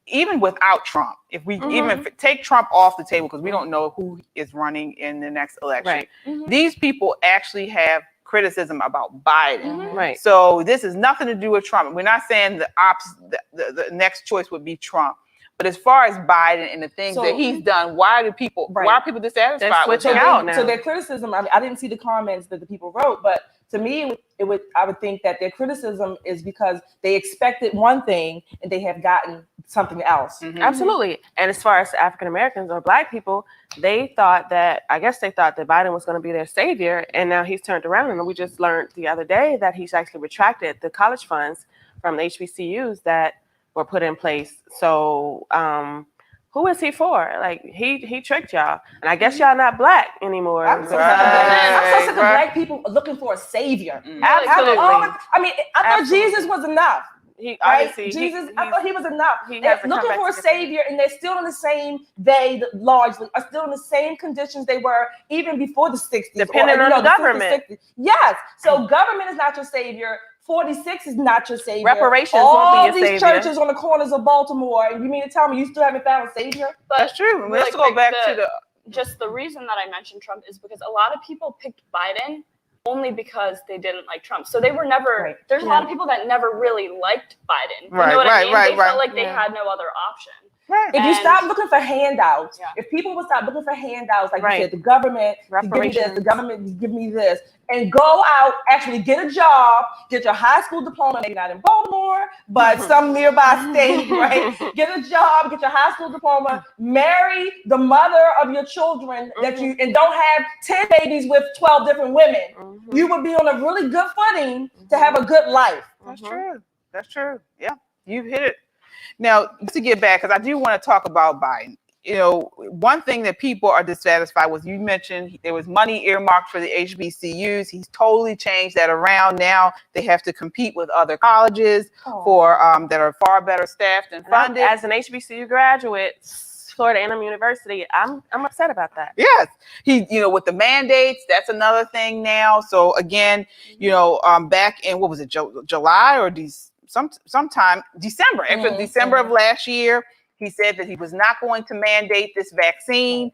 [SPEAKER 4] even without Trump, if we even take Trump off the table, because we don't know who is running in the next election, these people actually have criticism about Biden.
[SPEAKER 9] Right.
[SPEAKER 4] So this is nothing to do with Trump. We're not saying the next choice would be Trump. But as far as Biden and the things that he's done, why are people dissatisfied?
[SPEAKER 9] They're switching out now.
[SPEAKER 7] So their criticism, I didn't see the comments that the people wrote, but to me, I would think that their criticism is because they expected one thing and they have gotten something else.
[SPEAKER 9] Absolutely. And as far as African Americans or Black people, they thought that Biden was going to be their savior, and now he's turned around. And we just learned the other day that he's actually retracted the college funds from the HBCUs that were put in place. So who is he for? He tricked y'all, and I guess y'all not Black anymore.
[SPEAKER 7] I'm so sick of Black people looking for a savior.
[SPEAKER 9] Absolutely.
[SPEAKER 7] I thought Jesus was enough. I thought he was enough. They're looking for a savior, and they're still in the same. They largely are still in the same conditions they were even before the 60s.
[SPEAKER 9] Depending on the government.
[SPEAKER 7] Yes. So government is not your savior. 46 is not your savior.
[SPEAKER 9] Reparations
[SPEAKER 7] all
[SPEAKER 9] won't be your
[SPEAKER 7] these
[SPEAKER 9] savior.
[SPEAKER 7] churches on the corners of Baltimore. You mean to tell me you still haven't found a savior?
[SPEAKER 3] But
[SPEAKER 4] that's true. Let's go back to
[SPEAKER 3] the reason that I mentioned Trump is because a lot of people picked Biden only because they didn't like Trump. So they were never. There's a lot of people that never really liked Biden. You know what I mean? They felt like they had no other option.
[SPEAKER 7] Right. If you stop looking for handouts, if people would stop looking for handouts, like you said, the government give me this, the government give me this, and go out, actually get a job, get your high school diploma, maybe not in Baltimore, but some nearby state, right? Get a job, get your high school diploma, marry the mother of your children and don't have 10 babies with 12 different women. You would be on a really good footing to have a good life.
[SPEAKER 4] That's true. That's true. Yeah, you've hit it. Now, to get back, because I do want to talk about Biden. One thing that people are dissatisfied with, you mentioned there was money earmarked for the HBCUs. He's totally changed that around. Now they have to compete with other colleges for that are far better staffed and funded.
[SPEAKER 9] As an HBCU graduate, Florida A&M University, I'm upset about that.
[SPEAKER 4] Yes, with the mandates, that's another thing now. So again, back in what was it, July or sometime December, after December of last year, he said that he was not going to mandate this vaccine,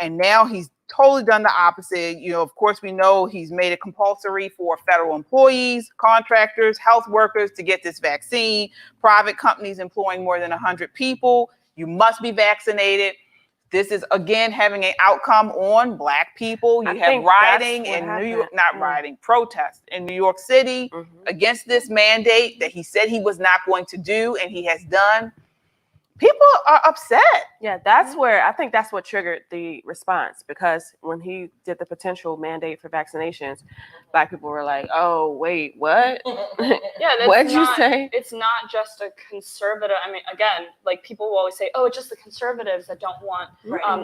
[SPEAKER 4] and now he's totally done the opposite. Of course, we know he's made it compulsory for federal employees, contractors, health workers to get this vaccine. Private companies employing more than 100 people, you must be vaccinated. This is, again, having an outcome on Black people. You have rioting in New York, protests in New York City against this mandate that he said he was not going to do, and he has done. People are upset.
[SPEAKER 9] Yeah, I think that's what triggered the response, because when he did the potential mandate for vaccinations, Black people were like, oh, wait, what?
[SPEAKER 3] Yeah,
[SPEAKER 9] what'd you say?
[SPEAKER 3] It's not just a conservative. I mean, again, people will always say, oh, it's just the conservatives that don't want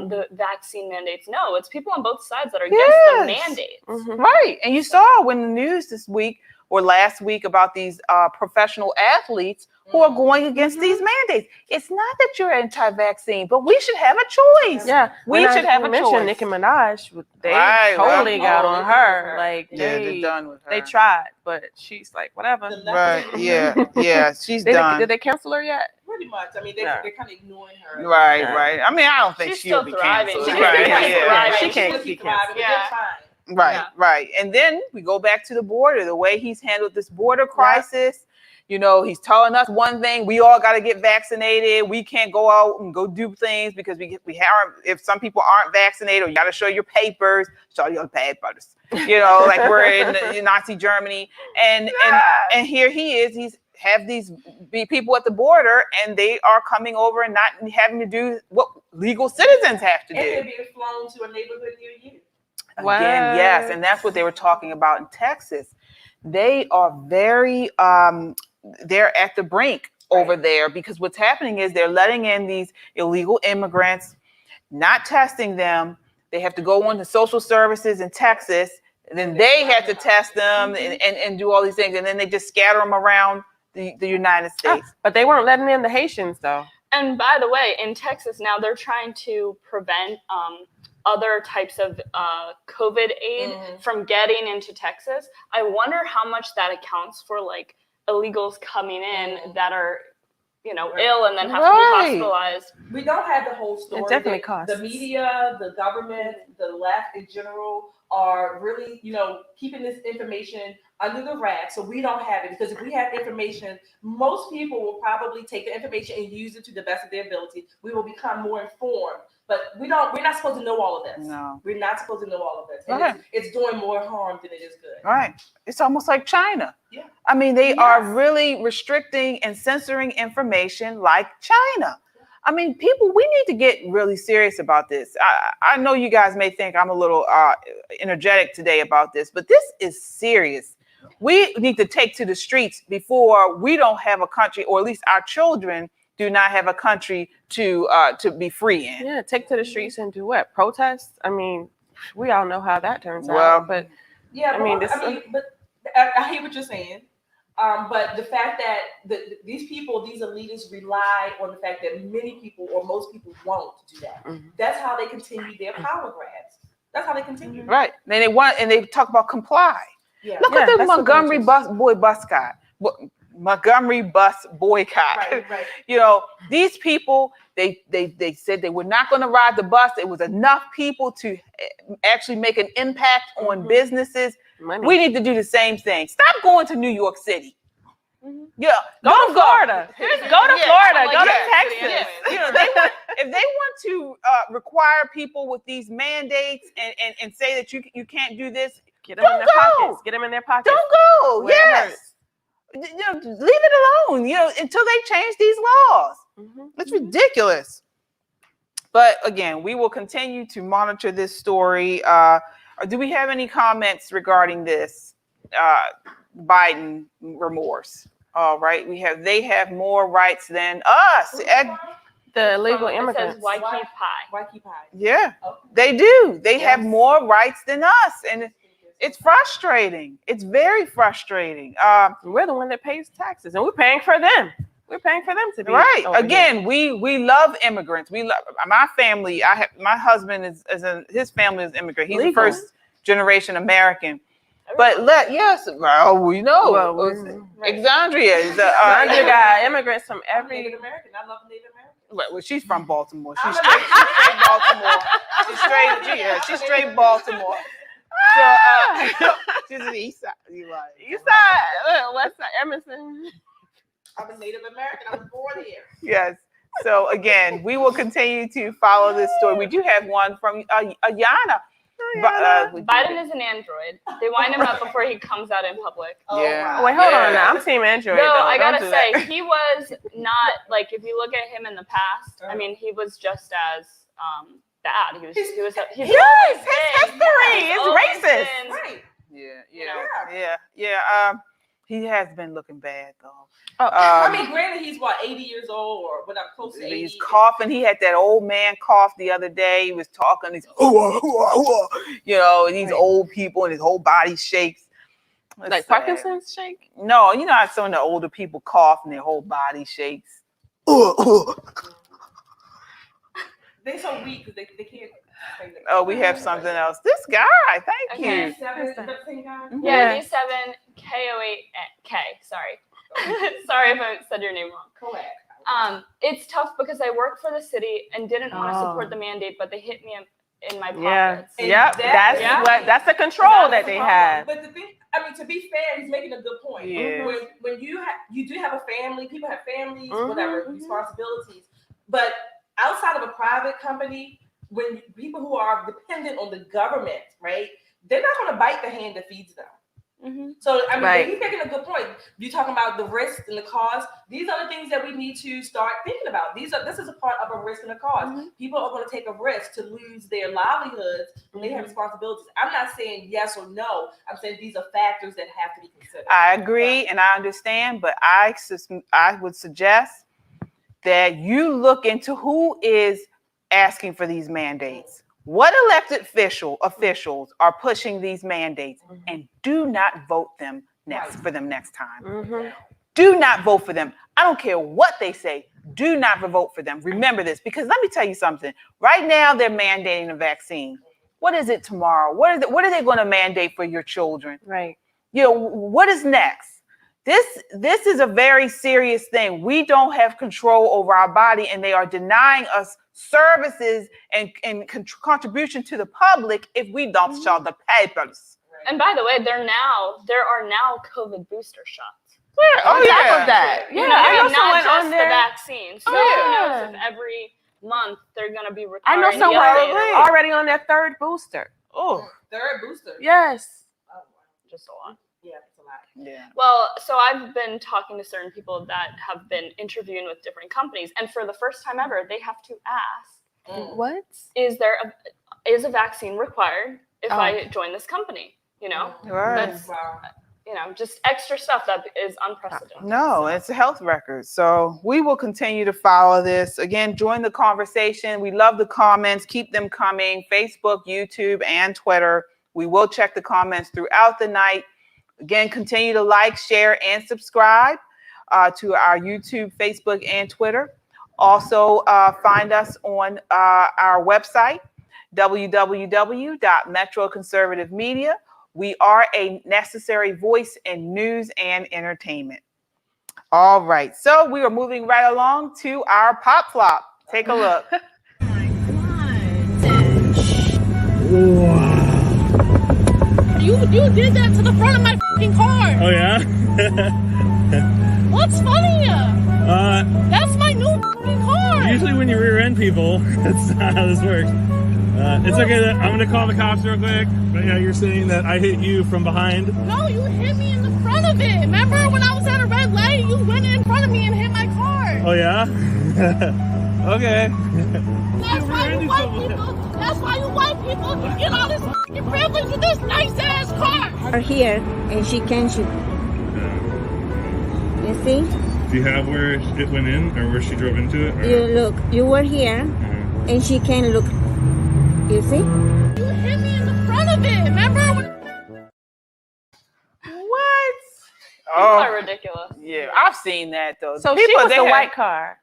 [SPEAKER 3] the vaccine mandates. No, it's people on both sides that are against the mandates.
[SPEAKER 4] Right. And you saw when the news this week or last week about these professional athletes who are going against these mandates. It's not that you're anti-vaccine, but we should have a choice.
[SPEAKER 9] Yeah,
[SPEAKER 4] we should have a
[SPEAKER 9] mention
[SPEAKER 4] choice.
[SPEAKER 9] Nicki Minaj. They
[SPEAKER 4] Right,
[SPEAKER 9] totally
[SPEAKER 4] right.
[SPEAKER 9] got on her. Like
[SPEAKER 4] Yeah, they're
[SPEAKER 9] they
[SPEAKER 4] done with her.
[SPEAKER 9] They tried, but she's like, whatever.
[SPEAKER 4] Right. Yeah. She's done.
[SPEAKER 9] Did they cancel her yet?
[SPEAKER 7] Pretty much. I mean, they're kind of ignoring her.
[SPEAKER 4] Right. I mean, I don't think
[SPEAKER 3] She's
[SPEAKER 4] she'll
[SPEAKER 3] still
[SPEAKER 4] be
[SPEAKER 3] thriving.
[SPEAKER 4] canceled.
[SPEAKER 3] She's
[SPEAKER 4] Right.
[SPEAKER 3] still thriving.
[SPEAKER 9] She
[SPEAKER 7] She's
[SPEAKER 9] can't
[SPEAKER 7] gonna
[SPEAKER 9] be
[SPEAKER 7] keep thriving.
[SPEAKER 3] Yeah.
[SPEAKER 7] They're fine.
[SPEAKER 4] Right, right. And then we go back to the border, the way he's handled this border crisis. You know, he's telling us one thing, we all got to get vaccinated. We can't go out and go do things because we have, if some people aren't vaccinated, or you got to show your papers, show your papers, you know, like we're in Nazi Germany. And here he is, he's have these people at the border and they are coming over and not having to do what legal citizens have to do.
[SPEAKER 7] And they're being flown to a neighborhood near you.
[SPEAKER 4] Again, yes, and that's what they were talking about in Texas. They are very, they're at the brink over there because what's happening is they're letting in these illegal immigrants, not testing them. They have to go on to social services in Texas, and then they have to test them and do all these things, and then they just scatter them around the United States.
[SPEAKER 9] But they weren't letting in the Haitians, though.
[SPEAKER 3] And by the way, in Texas now, they're trying to prevent other types of COVID aid from getting into Texas. I wonder how much that accounts for like illegals coming in that are, you know, ill and then have to be hospitalized.
[SPEAKER 7] We don't have the whole story.
[SPEAKER 9] It definitely costs.
[SPEAKER 7] The media, the government, the left in general are really, you know, keeping this information under the rag, so we don't have it. Because if we have information, most people will probably take the information and use it to the best of their ability. We will become more informed. But we're not supposed to know all of this.
[SPEAKER 4] No.
[SPEAKER 7] We're not supposed to know all of this. And it's doing more harm than it is good.
[SPEAKER 4] Right. It's almost like China.
[SPEAKER 7] Yeah.
[SPEAKER 4] I mean, they are really restricting and censoring information like China. I mean, people, we need to get really serious about this. I know you guys may think I'm a little energetic today about this, but this is serious. We need to take to the streets before we don't have a country, or at least our children do not have a country to be free in.
[SPEAKER 9] Yeah, take to the streets and do what? Protest? I mean, we all know how that turns
[SPEAKER 4] Well,
[SPEAKER 9] out. But
[SPEAKER 7] yeah,
[SPEAKER 9] I mean,
[SPEAKER 7] I hear what you're saying. But the fact that these people, these elitists rely on the fact that many people or most people won't do that. That's how they continue their power grabs. That's how they continue.
[SPEAKER 4] Right. And they talk about comply.
[SPEAKER 7] Yeah.
[SPEAKER 4] Look at the Montgomery bus boycott. Montgomery bus boycott.
[SPEAKER 7] Right.
[SPEAKER 4] You know, these people, they said they were not going to ride the bus. It was enough people to actually make an impact on businesses.
[SPEAKER 9] money.
[SPEAKER 4] We need to do the same thing. Stop going to New York City. Yeah,
[SPEAKER 9] Go to Florida. Go to Florida. Go to Texas.
[SPEAKER 4] Yeah. You know, if they want to require people with these mandates and say that you can't do this,
[SPEAKER 9] Get them in their pockets. Get them in their pockets.
[SPEAKER 4] don't go.
[SPEAKER 9] Where it
[SPEAKER 4] Yes. You know, leave it alone, you know, until they change these laws. It's ridiculous. But again, we will continue to monitor this story. Do we have any comments regarding this Biden remorse? All right, they have more rights than us.
[SPEAKER 9] The illegal
[SPEAKER 3] It
[SPEAKER 9] immigrants.
[SPEAKER 3] says Waikiki Pie.
[SPEAKER 7] Waikiki Pie.
[SPEAKER 4] Yeah,
[SPEAKER 7] Okay.
[SPEAKER 4] they do. They have more rights than us, and it's frustrating. It's very frustrating.
[SPEAKER 9] We're the one that pays taxes, and we're paying for them. We're paying for them to be
[SPEAKER 4] Right.
[SPEAKER 9] over
[SPEAKER 4] Again, we love immigrants. We love my family. My husband his family is immigrant. He's
[SPEAKER 9] Legal.
[SPEAKER 4] a first generation American. But we know.
[SPEAKER 9] Well,
[SPEAKER 4] Xandria is
[SPEAKER 9] Xandria got immigrants from every.
[SPEAKER 7] Native American. I love Native American.
[SPEAKER 4] Well, she's from Baltimore. She's straight Baltimore. She's straight Baltimore. So she's an East Side.
[SPEAKER 9] East side, West side, Emerson.
[SPEAKER 7] I'm a Native American. I was born here.
[SPEAKER 4] Yes. So again, we will continue to follow this story. We do have one from Yana.
[SPEAKER 3] Biden is an android. They wind him up before he comes out in public.
[SPEAKER 4] Yeah.
[SPEAKER 7] wow.
[SPEAKER 9] Wait, hold on now. I'm team Android.
[SPEAKER 3] No,
[SPEAKER 9] though.
[SPEAKER 3] I
[SPEAKER 9] Don't
[SPEAKER 3] gotta
[SPEAKER 9] do
[SPEAKER 3] say,
[SPEAKER 9] that.
[SPEAKER 3] he was not like, if you look at him in the past, I mean, he was just as bad. He's
[SPEAKER 9] His
[SPEAKER 3] always
[SPEAKER 9] history
[SPEAKER 3] been-
[SPEAKER 9] is
[SPEAKER 3] always
[SPEAKER 9] racist.
[SPEAKER 3] been-
[SPEAKER 7] Right.
[SPEAKER 4] Yeah. He has been looking bad though.
[SPEAKER 7] I mean, granted, he's 80 years old or whatever, close to 80.
[SPEAKER 4] He's coughing. He had that old man cough the other day. He was talking. He's, you know, and these old people and his whole body shakes. It's
[SPEAKER 9] Like
[SPEAKER 4] sad.
[SPEAKER 9] Parkinson's shake?
[SPEAKER 4] No, you know how some of the older people cough and their whole body shakes.
[SPEAKER 7] They're so weak because they can't.
[SPEAKER 4] Oh, we have something else. This guy, thank
[SPEAKER 3] Okay.
[SPEAKER 4] you.
[SPEAKER 3] Yeah, D7K08K. Sorry. Sorry if I said your name wrong. It's tough because I work for the city and didn't want to support the mandate, but they hit me in my pockets.
[SPEAKER 9] Yep. That's the control that they have.
[SPEAKER 7] But the thing, I mean, to be fair, he's making a good point.
[SPEAKER 4] Yeah.
[SPEAKER 7] When you do have a family, people have families, whatever responsibilities. But outside of a private company, when people who are dependent on the government, right, they're not going to bite the hand that feeds them. So, I mean, he's making a good point. You're talking about the risk and the cost. These are the things that we need to start thinking about. This is a part of a risk and a cost. People are going to take a risk to lose their livelihoods when they have responsibilities. I'm not saying yes or no. I'm saying these are factors that have to be considered.
[SPEAKER 4] I agree and I understand, but I would suggest that you look into who is asking for these mandates. What elected officials are pushing these mandates, and do not vote for them next time. Do not vote for them. I don't care what they say. Do not vote for them. Remember this, because let me tell you something. Right now, they're mandating a vaccine. What is it tomorrow? What are they going to mandate for your children?
[SPEAKER 9] Right.
[SPEAKER 4] You know, what is next? This is a very serious thing. We don't have control over our body, and they are denying us services and contribution to the public if we don't show the papers.
[SPEAKER 3] And by the way, there are now COVID booster shots.
[SPEAKER 4] Where? Oh,
[SPEAKER 9] On top
[SPEAKER 4] yeah.
[SPEAKER 9] of that.
[SPEAKER 3] You
[SPEAKER 9] Yeah,
[SPEAKER 3] know,
[SPEAKER 9] I know
[SPEAKER 3] not
[SPEAKER 9] someone
[SPEAKER 3] just
[SPEAKER 9] on there.
[SPEAKER 3] the vaccine. So who knows if every month they're going to be
[SPEAKER 9] I
[SPEAKER 3] retiring
[SPEAKER 9] know
[SPEAKER 3] the
[SPEAKER 9] someone
[SPEAKER 3] update or what.
[SPEAKER 9] already on their third booster.
[SPEAKER 4] Oh,
[SPEAKER 7] Third booster.
[SPEAKER 9] Yes.
[SPEAKER 7] Oh, wow.
[SPEAKER 3] Just a lot.
[SPEAKER 7] Yeah, it's a lot.
[SPEAKER 4] yeah.
[SPEAKER 3] Well, so I've been talking to certain people that have been interviewing with different companies, and for the first time ever, they have to ask,
[SPEAKER 9] What?
[SPEAKER 3] is a vaccine required if I join this company? You know,
[SPEAKER 4] Right.
[SPEAKER 3] that's just extra stuff that is unprecedented.
[SPEAKER 4] No, it's a health record. So we will continue to follow this. Again, join the conversation. We love the comments. Keep them coming. Facebook, YouTube, and Twitter. We will check the comments throughout the night. Again, continue to like, share, and subscribe to our YouTube, Facebook, and Twitter. Also, find us on our website, www.Metro Conservative Media. We are a necessary voice in news and entertainment. All right, so we are moving right along to our pop flop. Take a look.
[SPEAKER 10] You did that to the front of my fucking car.
[SPEAKER 11] Oh yeah?
[SPEAKER 10] What's funny? That's my new fucking car.
[SPEAKER 11] Usually when you rear end people, that's not how this works. It's okay. I'm gonna call the cops real quick. But yeah, you're saying that I hit you from behind.
[SPEAKER 10] No, you hit me in the front of it. Remember when I was at a red light? You went in front of me and hit my car.
[SPEAKER 11] Oh yeah? Okay.
[SPEAKER 10] That's why you white people. That's why you white people get all this fucking privilege with this nice ass car.
[SPEAKER 12] Are here and she can shoot. You see?
[SPEAKER 11] Do you have where it went in or where she drove into it? Or?
[SPEAKER 12] You look. You were here, and she can look. You see?
[SPEAKER 10] You hit me in the front of it. Remember when?
[SPEAKER 4] What?
[SPEAKER 3] People are ridiculous.
[SPEAKER 4] Yeah, I've seen that though.
[SPEAKER 9] So
[SPEAKER 4] People,
[SPEAKER 9] she was
[SPEAKER 4] they
[SPEAKER 9] the
[SPEAKER 4] had-
[SPEAKER 9] white car.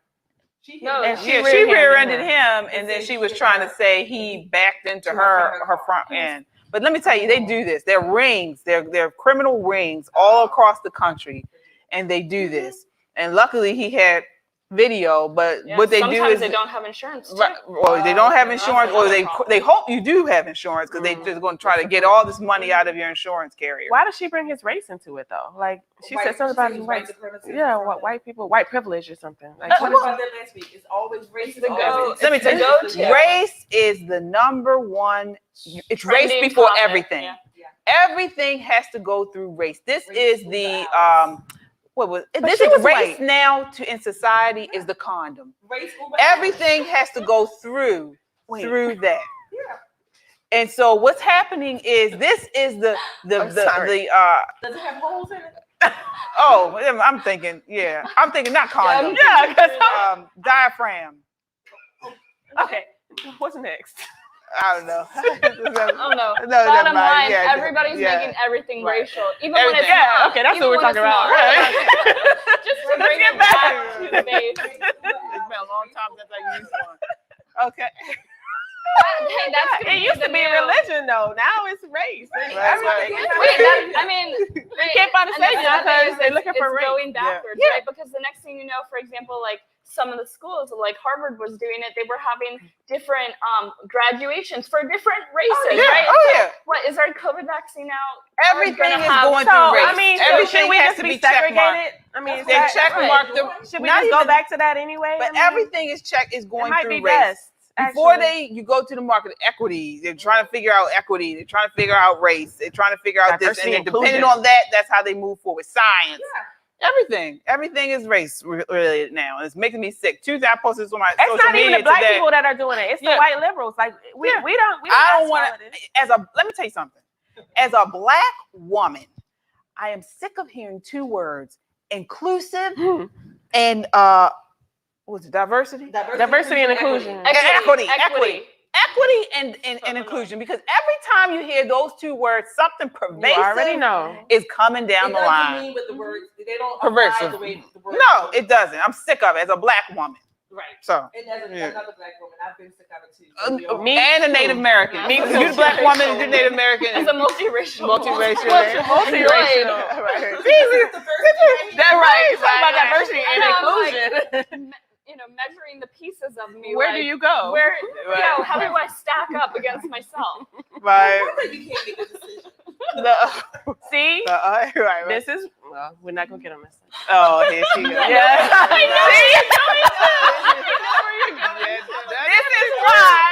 [SPEAKER 3] No,
[SPEAKER 9] And
[SPEAKER 4] She rear-ended him, and then she was trying to say he backed into her front end. But let me tell you, they do this. They're rings. They're criminal rings all across the country, and they do this. And luckily, he had video. But what they do
[SPEAKER 3] sometimes
[SPEAKER 4] is
[SPEAKER 3] they don't have insurance. Too.
[SPEAKER 4] Right, or they don't have insurance, or they hope you do have insurance because they're just going to try to get all this money out of your insurance carrier.
[SPEAKER 9] Why does she bring his race into it though? Like she said something about his white. Yeah, white people, white privilege or something. Like,
[SPEAKER 7] What about that last week? It's always racist.
[SPEAKER 4] Let me tell you, race is the number one. It's race
[SPEAKER 3] Trending
[SPEAKER 4] before
[SPEAKER 3] topic,
[SPEAKER 4] everything.
[SPEAKER 3] yeah.
[SPEAKER 4] Everything has to go through race. This is the this
[SPEAKER 9] she
[SPEAKER 4] is
[SPEAKER 9] was
[SPEAKER 4] race
[SPEAKER 9] white.
[SPEAKER 4] now in society is the condom.
[SPEAKER 7] Race
[SPEAKER 4] Everything has to go through that. And so what's happening is this is the
[SPEAKER 7] Does it have holes in it?
[SPEAKER 4] oh, I'm thinking not condom.
[SPEAKER 9] Yeah, because
[SPEAKER 4] diaphragm.
[SPEAKER 9] okay. What's next?
[SPEAKER 4] I don't know.
[SPEAKER 3] Oh no.
[SPEAKER 4] No,
[SPEAKER 3] Bottom
[SPEAKER 4] never mind.
[SPEAKER 3] line,
[SPEAKER 4] Yeah,
[SPEAKER 3] everybody's
[SPEAKER 4] yeah.
[SPEAKER 3] making everything
[SPEAKER 4] Right.
[SPEAKER 3] racial, even when it's
[SPEAKER 4] Everything.
[SPEAKER 3] not.
[SPEAKER 9] Okay, that's
[SPEAKER 3] even
[SPEAKER 9] what we're
[SPEAKER 3] when
[SPEAKER 9] talking
[SPEAKER 3] it's
[SPEAKER 9] about.
[SPEAKER 3] not.
[SPEAKER 9] Right.
[SPEAKER 3] Just to bring it back to the base.
[SPEAKER 4] It's been a long time since I used one. Okay.
[SPEAKER 3] Hey, that's gonna
[SPEAKER 9] It used to be religion though. Now it's race. Everything is
[SPEAKER 3] Wait,
[SPEAKER 9] race.
[SPEAKER 3] I mean,
[SPEAKER 9] They can't find a
[SPEAKER 3] and that's
[SPEAKER 9] savior
[SPEAKER 3] the thing
[SPEAKER 9] because
[SPEAKER 3] is
[SPEAKER 9] they're looking for
[SPEAKER 3] it's
[SPEAKER 9] race.
[SPEAKER 3] going backwards,
[SPEAKER 9] Yeah.
[SPEAKER 3] right? Because the next thing you know, for example, like some of the schools, like Harvard was doing it, they were having different graduations for different races, right? So what is our COVID vaccine out?
[SPEAKER 4] Everything is going through race.
[SPEAKER 9] I mean,
[SPEAKER 4] everything
[SPEAKER 9] should we
[SPEAKER 4] has
[SPEAKER 9] just
[SPEAKER 4] to
[SPEAKER 9] be
[SPEAKER 4] check
[SPEAKER 9] segregated?
[SPEAKER 4] marked.
[SPEAKER 9] I mean,
[SPEAKER 4] They check mark them.
[SPEAKER 9] Should we just go back to that anyway?
[SPEAKER 4] But
[SPEAKER 9] I mean,
[SPEAKER 4] everything is going
[SPEAKER 9] might
[SPEAKER 4] through
[SPEAKER 9] be
[SPEAKER 4] race.
[SPEAKER 9] best,
[SPEAKER 4] Before
[SPEAKER 9] actually.
[SPEAKER 4] you go to the market, equity. They're trying to figure out equity. They're trying to figure out race. They're trying to figure out
[SPEAKER 9] Diversity,
[SPEAKER 4] this, and then depending
[SPEAKER 9] inclusion.
[SPEAKER 4] on that, that's how they move forward. Science. Everything is race related now. It's making me sick. Tuesday, I posted this on my social
[SPEAKER 9] it's not
[SPEAKER 4] media
[SPEAKER 9] even the black
[SPEAKER 4] today.
[SPEAKER 9] people that are doing it. It's the white liberals. Like we don't.
[SPEAKER 4] I don't want to. Let me tell you something. As a black woman, I am sick of hearing two words: inclusive and what was it? Diversity
[SPEAKER 9] and inclusion.
[SPEAKER 4] Equity and inclusion. Because every time you hear those two words, something pervasive
[SPEAKER 9] already know.
[SPEAKER 4] is coming down the line.
[SPEAKER 7] Mean with the words, they don't
[SPEAKER 4] Perversive.
[SPEAKER 7] apply the way the words.
[SPEAKER 4] No, it doesn't. I'm sick of it as a black woman.
[SPEAKER 7] Right.
[SPEAKER 4] So.
[SPEAKER 7] And as another black woman, I've been sick of it too.
[SPEAKER 4] And a Native American.
[SPEAKER 3] Me too.
[SPEAKER 4] You're a black woman, you're Native American.
[SPEAKER 3] As a multiracial.
[SPEAKER 4] Multiracial.
[SPEAKER 3] Multiracial.
[SPEAKER 4] Right.
[SPEAKER 9] That's right. Talk about diversity and
[SPEAKER 3] inclusion. Measuring the pieces of me.
[SPEAKER 9] Where do you go?
[SPEAKER 3] Where? How do I stack up against myself?
[SPEAKER 4] Right.
[SPEAKER 7] You can't make a decision.
[SPEAKER 9] See?
[SPEAKER 4] Right.
[SPEAKER 9] This is. Well, we're not gonna get on this.
[SPEAKER 4] Oh, here she goes.
[SPEAKER 9] Yeah.
[SPEAKER 3] I know.
[SPEAKER 9] This is why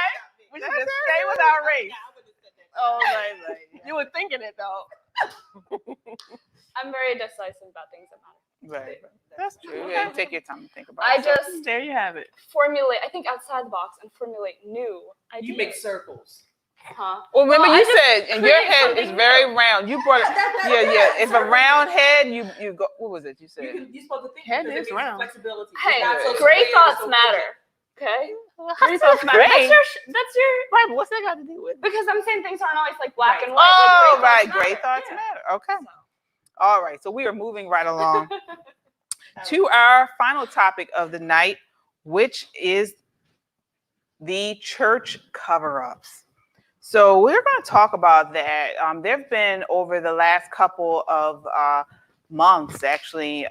[SPEAKER 9] we should just stay with our race.
[SPEAKER 4] Oh, right.
[SPEAKER 9] You were thinking it though.
[SPEAKER 3] I'm very decisive about things that matter.
[SPEAKER 4] Right. That's true. Yeah, take your time to think about
[SPEAKER 3] I
[SPEAKER 4] it.
[SPEAKER 3] just
[SPEAKER 9] There you have it.
[SPEAKER 3] I think outside the box and formulate new ideas.
[SPEAKER 7] You make circles.
[SPEAKER 3] Huh?
[SPEAKER 4] Well, remember
[SPEAKER 3] I
[SPEAKER 4] you
[SPEAKER 3] just
[SPEAKER 4] said, and your
[SPEAKER 3] create
[SPEAKER 4] head is
[SPEAKER 3] something
[SPEAKER 4] very
[SPEAKER 3] new.
[SPEAKER 4] round. You brought it. Yeah. It's a round head. You go. What was it you said?
[SPEAKER 7] You're supposed to think
[SPEAKER 9] Head
[SPEAKER 7] because
[SPEAKER 9] is
[SPEAKER 7] it means
[SPEAKER 9] round.
[SPEAKER 7] flexibility.
[SPEAKER 3] Hey,
[SPEAKER 7] It's not so
[SPEAKER 3] great
[SPEAKER 7] square,
[SPEAKER 3] thoughts
[SPEAKER 7] so
[SPEAKER 3] matter.
[SPEAKER 7] rigid.
[SPEAKER 3] Okay. Great thoughts matter.
[SPEAKER 9] great.
[SPEAKER 3] That's your
[SPEAKER 4] Right, but what's that got to do with it?
[SPEAKER 3] because I'm saying things aren't always like black and white.
[SPEAKER 4] Oh,
[SPEAKER 3] like,
[SPEAKER 4] right. Great thoughts matter. Okay. All right. So we are moving right along to our final topic of the night, which is the church cover-ups. So we're going to talk about that. There have been over the last couple of months, actually,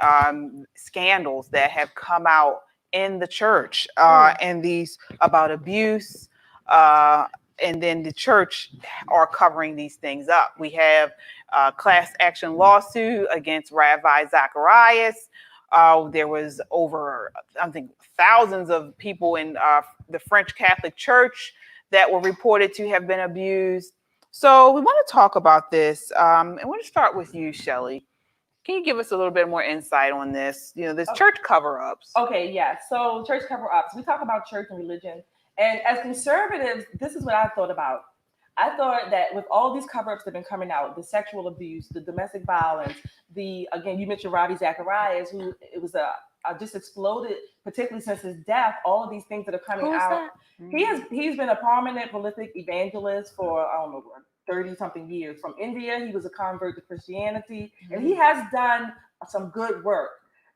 [SPEAKER 4] scandals that have come out in the church, and these about abuse, and then the church are covering these things up. We have a class action lawsuit against Rabbi Zacharias. There was over, I think, thousands of people in the French Catholic Church that were reported to have been abused. So we want to talk about this. And we're going to start with you, Shelly. Can you give us a little bit more insight on this? This church cover-ups.
[SPEAKER 7] Okay, yeah. So church cover-ups. We talk about church and religion. And as conservatives, this is what I thought about. I thought that with all these cover-ups that have been coming out, the sexual abuse, the domestic violence, again, you mentioned Ravi Zacharias, who it was just exploded, particularly since his death, all of these things that are coming out. He's been a prominent, prolific evangelist for, I don't know, 30-something years. From India, he was a convert to Christianity, and he has done some good work.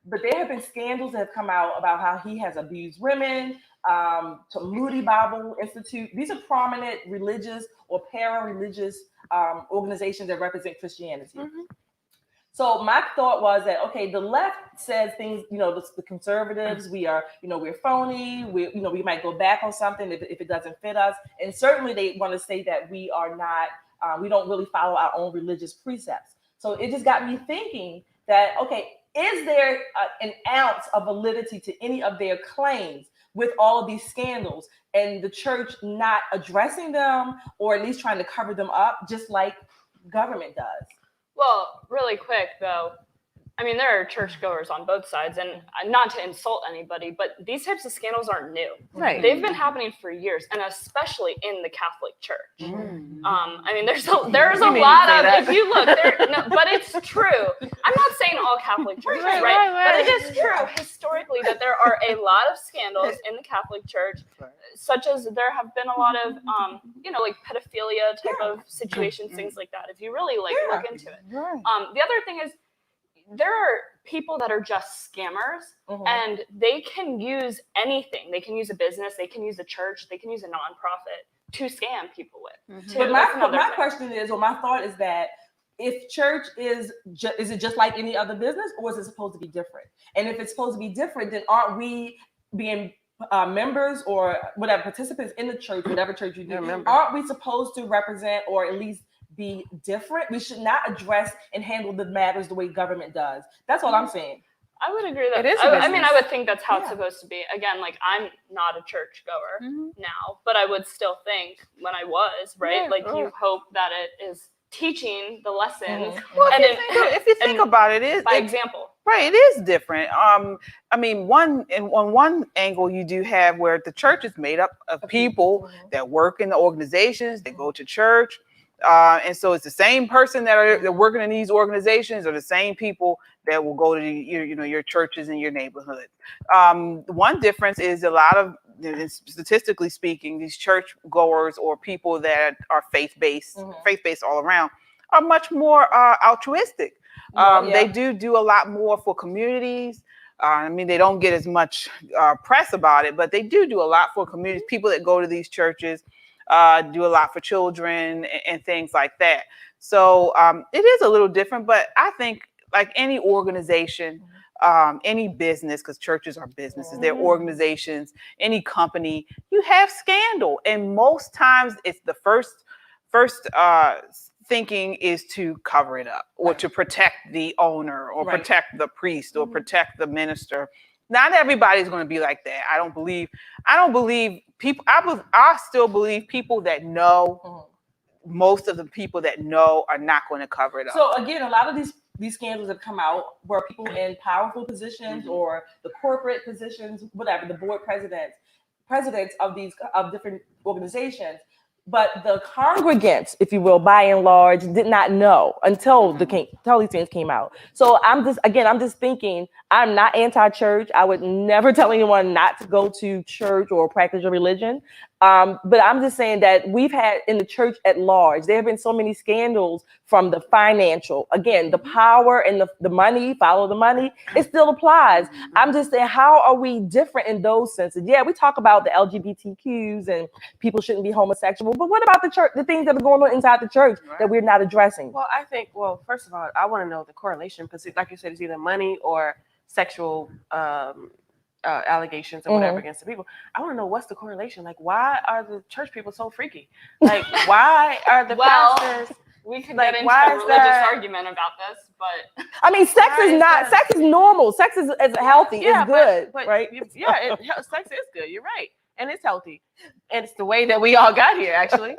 [SPEAKER 7] But there have been scandals that have come out about how he has abused women, to Moody Bible Institute. These are prominent religious or para-religious organizations that represent Christianity. Mm-hmm. So my thought was that, okay, the left says things, the conservatives, we're phony, we might go back on something if it doesn't fit us. And certainly they want to say that we are not, we don't really follow our own religious precepts. So it just got me thinking that, okay, is there an ounce of validity to any of their claims with all of these scandals and the church not addressing them or at least trying to cover them up just like government does?
[SPEAKER 3] Well, really quick though, I mean, there are churchgoers on both sides, and not to insult anybody, but these types of scandals aren't new.
[SPEAKER 9] Right.
[SPEAKER 3] They've been happening for years, and especially in the Catholic Church. I mean, there's a lot of, if you look, but it's true. I'm not saying all Catholic churches, right? But it is true historically that there are a lot of scandals in the Catholic Church. such as there have been a lot of, like pedophilia type of situations, things like that. If you really look into it.
[SPEAKER 4] Right.
[SPEAKER 3] The other thing is, there are people that are just scammers, and they can use anything. They can use a business, they can use a church, they can use a nonprofit to scam people with.
[SPEAKER 7] But my question is, or my thought is that if church is it just like any other business, or is it supposed to be different? And if it's supposed to be different, then aren't we being members or whatever participants in the church, whatever church you do, aren't we supposed to represent or at least be different? We should not address and handle the matters the way government does. That's all I'm saying.
[SPEAKER 3] I would agree that I would think that's how it's supposed to be. Again, like, I'm not a church goer now, but I would still think when I was, right? You hope that it is teaching the lessons.
[SPEAKER 4] Well, if you think about it,
[SPEAKER 3] by example.
[SPEAKER 4] Right, it is different. I mean, on one angle, you do have where the church is made up of people that work in the organizations, they go to church. And so it's the same person that are working in these organizations, or the same people that will go to your churches in your neighborhood. One difference is a lot of, statistically speaking, these church goers or people that are faith-based all around are much more altruistic. They do a lot more for communities. I mean, they don't get as much press about it, but they do a lot for communities. People that go to these churches do a lot for children and things like that. So it is a little different, but I think like any organization, any business, because churches are businesses, they're organizations, any company, you have scandal. And most times it's the first thinking is to cover it up, or to protect the owner, or protect the priest, or protect the minister. Not everybody's going to be like that. I don't believe people. I still believe people that know. Most of the people that know are not going to cover it up.
[SPEAKER 7] So again, a lot of these scandals have come out where people in powerful positions or the corporate positions, whatever, the board presidents of different organizations. But the congregants, if you will, by and large, did not know until these things came out. So I'm just thinking, I'm not anti-church. I would never tell anyone not to go to church or practice your religion. But I'm just saying that we've had in the church at large, there have been so many scandals from the financial, again, the power and the money, follow the money, it still applies. I'm just saying, how are we different in those senses? Yeah, we talk about the LGBTQs and people shouldn't be homosexual, but what about the church, the things that are going on inside the church that we're not addressing?
[SPEAKER 9] Well, I think, first of all, I want to know the correlation, because like you said, it's either money or sexual allegations or whatever against the people. I want to know what's the correlation. Like, why are the church people so freaky? Like, why are the pastors?
[SPEAKER 3] We could get into a religious argument about this, but
[SPEAKER 7] I mean, sex is normal. Sex is healthy. It's good,
[SPEAKER 9] but
[SPEAKER 7] right?
[SPEAKER 9] Sex is good. You're right, and it's healthy, and it's the way that we all got here, actually.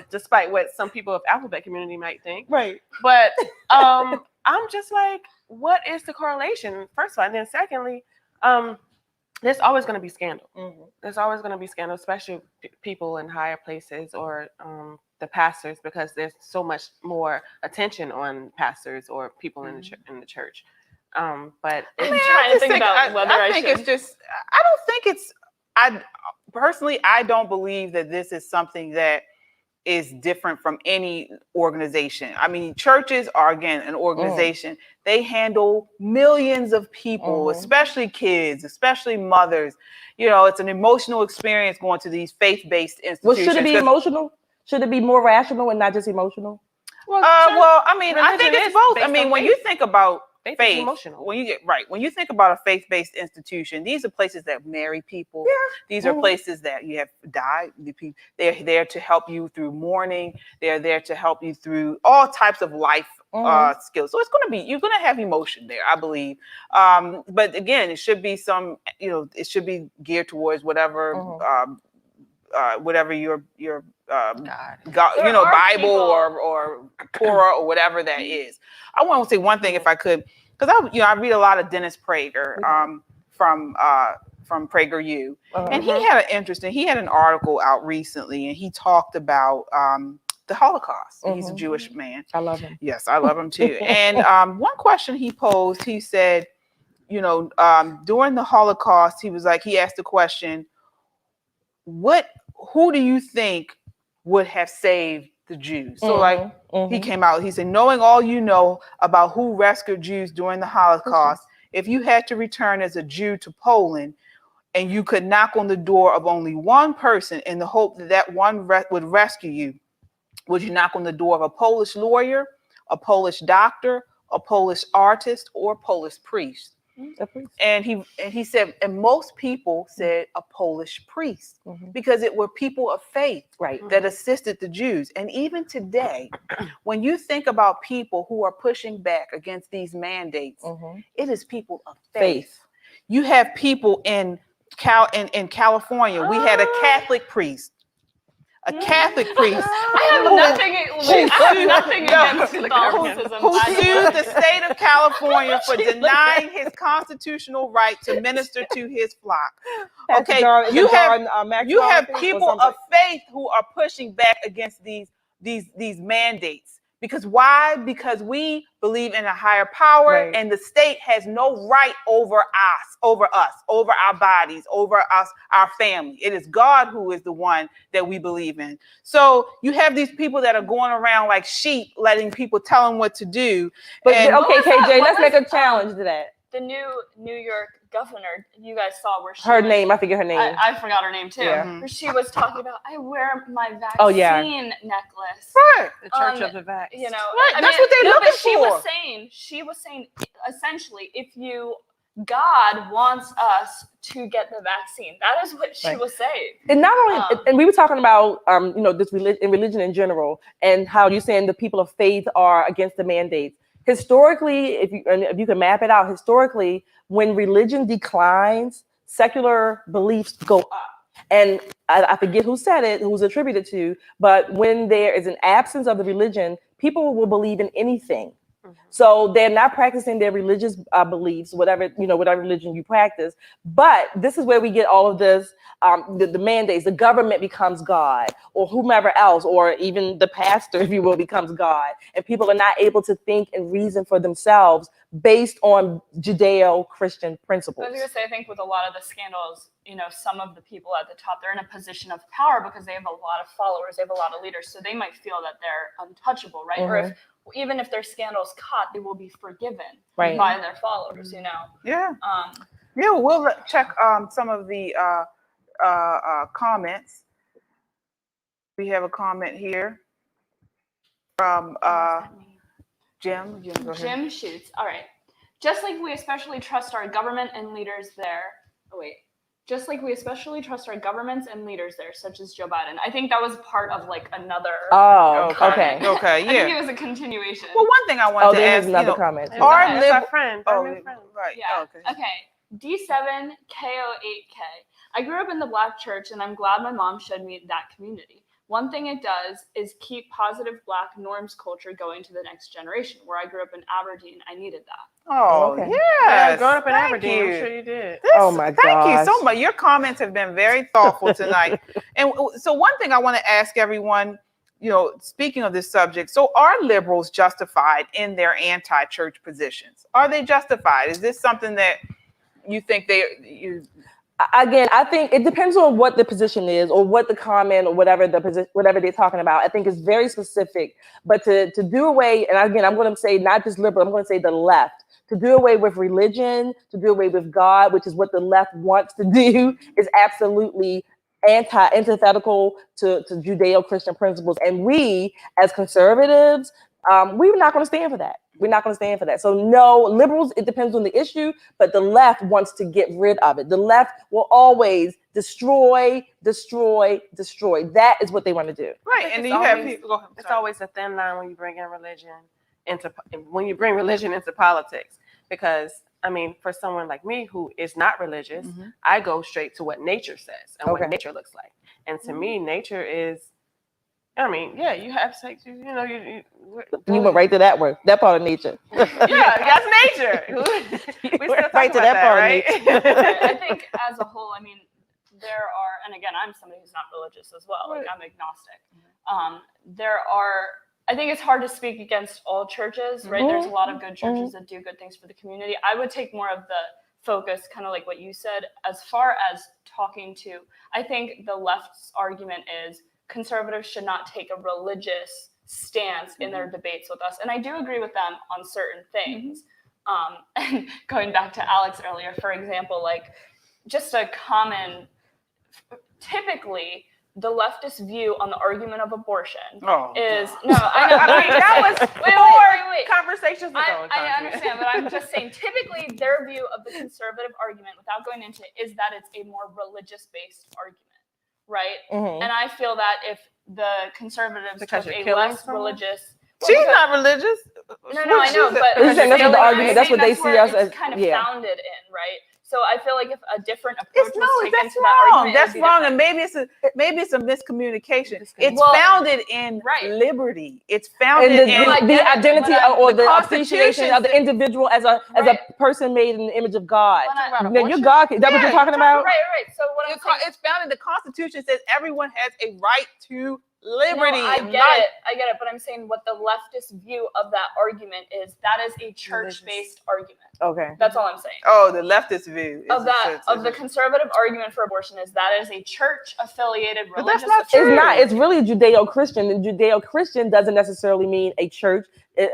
[SPEAKER 9] Despite what some people of alphabet community might think,
[SPEAKER 7] right?
[SPEAKER 9] But I'm just like, what is the correlation? First of all, and then secondly, there's always going to be scandal. There's always going to be scandal, especially people in higher places or the pastors, because there's so much more attention on pastors or people in the church. But
[SPEAKER 3] I'm trying to think about whether I think
[SPEAKER 4] it's just. I don't think it's. I personally, I don't believe that this is something that is different from any organization. I mean, churches are, again, an organization. They handle millions of people, especially kids, especially mothers. It's an emotional experience going to these faith-based institutions.
[SPEAKER 7] Well, should it be emotional? Should it be more rational and not just emotional?
[SPEAKER 4] Well, I mean, I think it's both. I mean, when you think about faith,
[SPEAKER 9] emotional.
[SPEAKER 4] when you think about a faith-based institution, these are places that marry people.
[SPEAKER 7] Yeah.
[SPEAKER 4] These are places that you have died. They're there to help you through mourning. They're there to help you through all types of life skills. So you're going to have emotion there, I believe. But again, it should be it should be geared towards whatever your God, Bible or Torah or whatever that is. I want to say one thing, if I could, because I read a lot of Dennis Prager from PragerU, and he had an article out recently, and he talked about the Holocaust. He's a Jewish man.
[SPEAKER 7] I love him.
[SPEAKER 4] Yes, I love him too. And one question he posed, he said, during the Holocaust, he asked the question, who do you think would have saved the Jews? So like he came out, he said, knowing all you know about who rescued Jews during the Holocaust, if you had to return as a Jew to Poland and you could knock on the door of only one person in the hope that that one would rescue you, would you knock on the door of a Polish lawyer, a Polish doctor, a Polish artist, or a Polish priest? And he said, and most people said a Polish priest, because it were people of faith that assisted the Jews. And even today, when you think about people who are pushing back against these mandates, it is people of faith. You have people in California. We had a Catholic priest. A Catholic priest
[SPEAKER 3] I have nothing against Catholicism.
[SPEAKER 4] Who sued the state of California for denying his constitutional right to minister to his flock. Okay, you have people of faith who are pushing back against these mandates. Because why? Because we believe in a higher power, and the state has no right over us, over our bodies, over us, our family. It is God who is the one that we believe in. So you have these people that are going around like sheep, letting people tell them what to do.
[SPEAKER 7] But okay, KJ, let's make a challenge to that.
[SPEAKER 3] The New York governor, you guys saw where
[SPEAKER 7] her name, I forget her name.
[SPEAKER 3] I forgot her name too. Where she was talking about, I wear my vaccine necklace.
[SPEAKER 4] Right.
[SPEAKER 9] The Church of the Vax.
[SPEAKER 3] You know,
[SPEAKER 4] right. That's what they're looking for.
[SPEAKER 3] She was saying essentially, God wants us to get the vaccine. That is what she was saying.
[SPEAKER 7] And not only, and we were talking about, this religion in general, and how you're saying the people of faith are against the mandates. Historically, if you can map it out, historically, when religion declines, secular beliefs go up. And I forget who said it, who's attributed to, but when there is an absence of the religion, people will believe in anything. So they're not practicing their religious beliefs, whatever religion you practice. But this is where we get all of this, the mandates. The government becomes God, or whomever else, or even the pastor, if you will, becomes God. And people are not able to think and reason for themselves based on Judeo-Christian principles.
[SPEAKER 3] I was going to say, I think with a lot of the scandals, some of the people at the top, they're in a position of power because they have a lot of followers, they have a lot of leaders, so they might feel that they're untouchable, right? Or even if their scandal's caught, they will be forgiven by their followers,
[SPEAKER 4] Yeah. We'll check some of the comments. We have a comment here from Jim.
[SPEAKER 3] Jim shoots. All right. Just like we especially trust our government and leaders there. Just like we especially trust our governments and leaders there, such as Joe Biden. I think that was part of like another.
[SPEAKER 7] Oh,
[SPEAKER 4] okay, yeah.
[SPEAKER 3] I think it was a continuation.
[SPEAKER 4] Well, one thing I wanted to ask,
[SPEAKER 7] another comment.
[SPEAKER 9] Our friend.
[SPEAKER 4] Right.
[SPEAKER 3] Yeah. Okay. D7KO8K. I grew up in the Black church, and I'm glad my mom showed me that community. One thing it does is keep positive Black norms culture going to the next generation. Where I grew up in Aberdeen, I needed that.
[SPEAKER 4] Oh,
[SPEAKER 7] okay.
[SPEAKER 4] yes.
[SPEAKER 9] Growing up in Aberdeen, I'm sure you did. Thank
[SPEAKER 4] you so much. Your comments have been very thoughtful tonight. And so one thing I want to ask everyone, speaking of this subject, so are liberals justified in their anti-church positions? Are they justified? Is this something that you think
[SPEAKER 7] Again, I think it depends on what the position is, or what the comment, or whatever they're talking about. I think it's very specific. But to do away, and again, I'm going to say not just liberal, I'm going to say the left. To do away with religion, to do away with God, which is what the left wants to do, is absolutely antithetical to Judeo-Christian principles. And we, as conservatives, we're not going to stand for that. We're not going to stand for that. So no, liberals, it depends on the issue, but the left wants to get rid of it. The left will always destroy. That is what they want to do.
[SPEAKER 4] Right. And then you have people.
[SPEAKER 9] It's always a thin line when you bring in religion into politics, because for someone like me who is not religious, I go straight to what nature says and what nature looks like. And to me, nature is, you have sex, you
[SPEAKER 7] went right to that word, that part of nature.
[SPEAKER 9] Yeah, that's nature. We still talk
[SPEAKER 7] right to that part, right?
[SPEAKER 3] I think as a whole, there are, and again, I'm somebody who's not religious as well. Like, I'm agnostic. I think it's hard to speak against all churches, right? There's a lot of good churches that do good things for the community. I would take more of the focus, kind of like what you said, as far as talking to, I think the left's argument is conservatives should not take a religious stance in their debates with us. And I do agree with them on certain things. And going back to Alex earlier, for example, like just a common, typically the leftist view on the argument of abortion is, no, I know,
[SPEAKER 9] that was
[SPEAKER 3] wait.
[SPEAKER 9] conversations ago.
[SPEAKER 3] I understand, but I'm just saying, typically their view of the conservative argument, without going into it, is that it's a more religious-based argument, right? And I feel that if the conservatives took a less religious,
[SPEAKER 4] she's not religious.
[SPEAKER 3] No, I know, but
[SPEAKER 7] that's what the argument. That's what they see us as.
[SPEAKER 3] Kind of founded in, right? So I feel like if a different approach
[SPEAKER 4] that's
[SPEAKER 3] that
[SPEAKER 4] wrong. That's wrong, and maybe it's a miscommunication. It's founded in liberty. It's founded in
[SPEAKER 7] the identity or the appreciation of the individual as a person made in the image of God. Now, you're God. Is that what you're talking about?
[SPEAKER 3] Right. So what I'm saying,
[SPEAKER 4] it's founded. The Constitution says everyone has a right to liberty.
[SPEAKER 3] No, I get it, but I'm saying what the leftist view of that argument is, that is a church-based argument.
[SPEAKER 7] Okay.
[SPEAKER 3] That's all I'm saying.
[SPEAKER 4] Oh, the leftist view
[SPEAKER 3] of the conservative argument for abortion is that is a church-affiliated religious.
[SPEAKER 4] But that's not true.
[SPEAKER 7] It's not. It's really Judeo-Christian, and Judeo-Christian doesn't necessarily mean a church.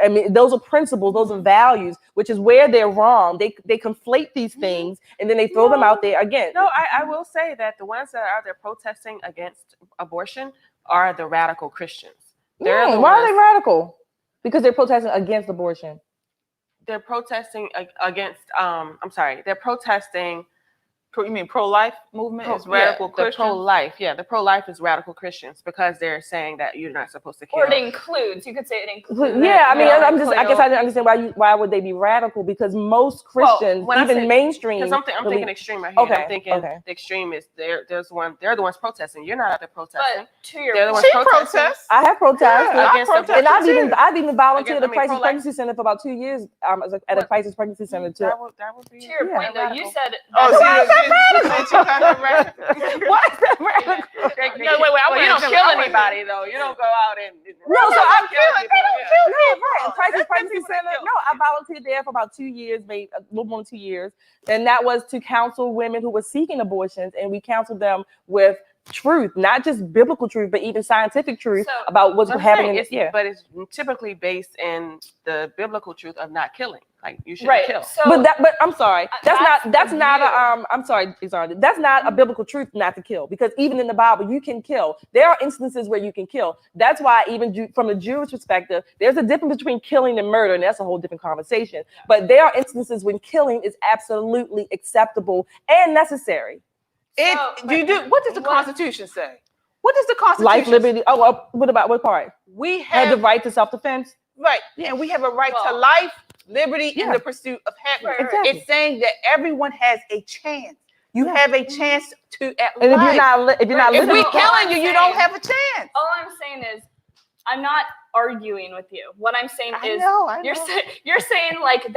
[SPEAKER 7] I mean, those are principles, those are values, which is where they're wrong. They conflate these things and then they throw them out there again.
[SPEAKER 9] No, I will say that the ones that are out there protesting against abortion are the radical Christians.
[SPEAKER 7] Why are they radical? Because they're protesting against abortion.
[SPEAKER 9] They're protesting against. They're protesting.
[SPEAKER 4] You mean pro-life movement is radical Christian?
[SPEAKER 9] The pro-life is radical Christians because they're saying that you're not supposed to kill.
[SPEAKER 3] Or it includes. You could say it includes.
[SPEAKER 7] Yeah, I mean, I guess I didn't understand why would they be radical, because most Christians, even mainstream.
[SPEAKER 9] Because I'm thinking extreme right here. Okay. I'm thinking the extreme is they're the ones protesting. You're not out there protesting.
[SPEAKER 3] But to your
[SPEAKER 9] they're the ones
[SPEAKER 3] protesting.
[SPEAKER 7] I have protested.
[SPEAKER 4] Yeah,
[SPEAKER 7] and I've even volunteered at a crisis pregnancy center for about 2 years. At a crisis pregnancy center too.
[SPEAKER 9] That would be.
[SPEAKER 3] To your point, though, you said.
[SPEAKER 7] What is that radical?
[SPEAKER 9] No, wait. You don't kill anybody though. You don't go out and.
[SPEAKER 7] No, so I'm killing. Right. Crisis pregnancy center. No, I volunteered there for about 2 years, maybe a little more than 2 years, and that was to counsel women who were seeking abortions, and we counseled them with truth, not just biblical truth, but even scientific truth about what's happening.
[SPEAKER 9] But it's typically based in the biblical truth of not killing. Like you shouldn't
[SPEAKER 3] right.
[SPEAKER 9] kill.
[SPEAKER 3] So,
[SPEAKER 7] but I'm sorry, that's not a biblical truth not to kill, because even in the Bible you can kill. There are instances where you can kill. That's why even from a Jewish perspective, there's a difference between killing and murder, and that's a whole different conversation. But there are instances when killing is absolutely acceptable and necessary.
[SPEAKER 4] What does the Constitution say? What does the Constitution
[SPEAKER 7] Life, liberty. What part?
[SPEAKER 4] We have
[SPEAKER 7] the right to self-defense.
[SPEAKER 4] Right. Yeah, we have a right to life, liberty, and the pursuit of happiness.
[SPEAKER 7] Exactly.
[SPEAKER 4] It's saying that everyone has a chance. You have a chance to at
[SPEAKER 7] and
[SPEAKER 4] life.
[SPEAKER 7] If you're not
[SPEAKER 4] if
[SPEAKER 7] living,
[SPEAKER 4] we're killing you, you don't have a chance.
[SPEAKER 3] All I'm saying is, I'm not arguing with you. What I'm saying is, you're saying like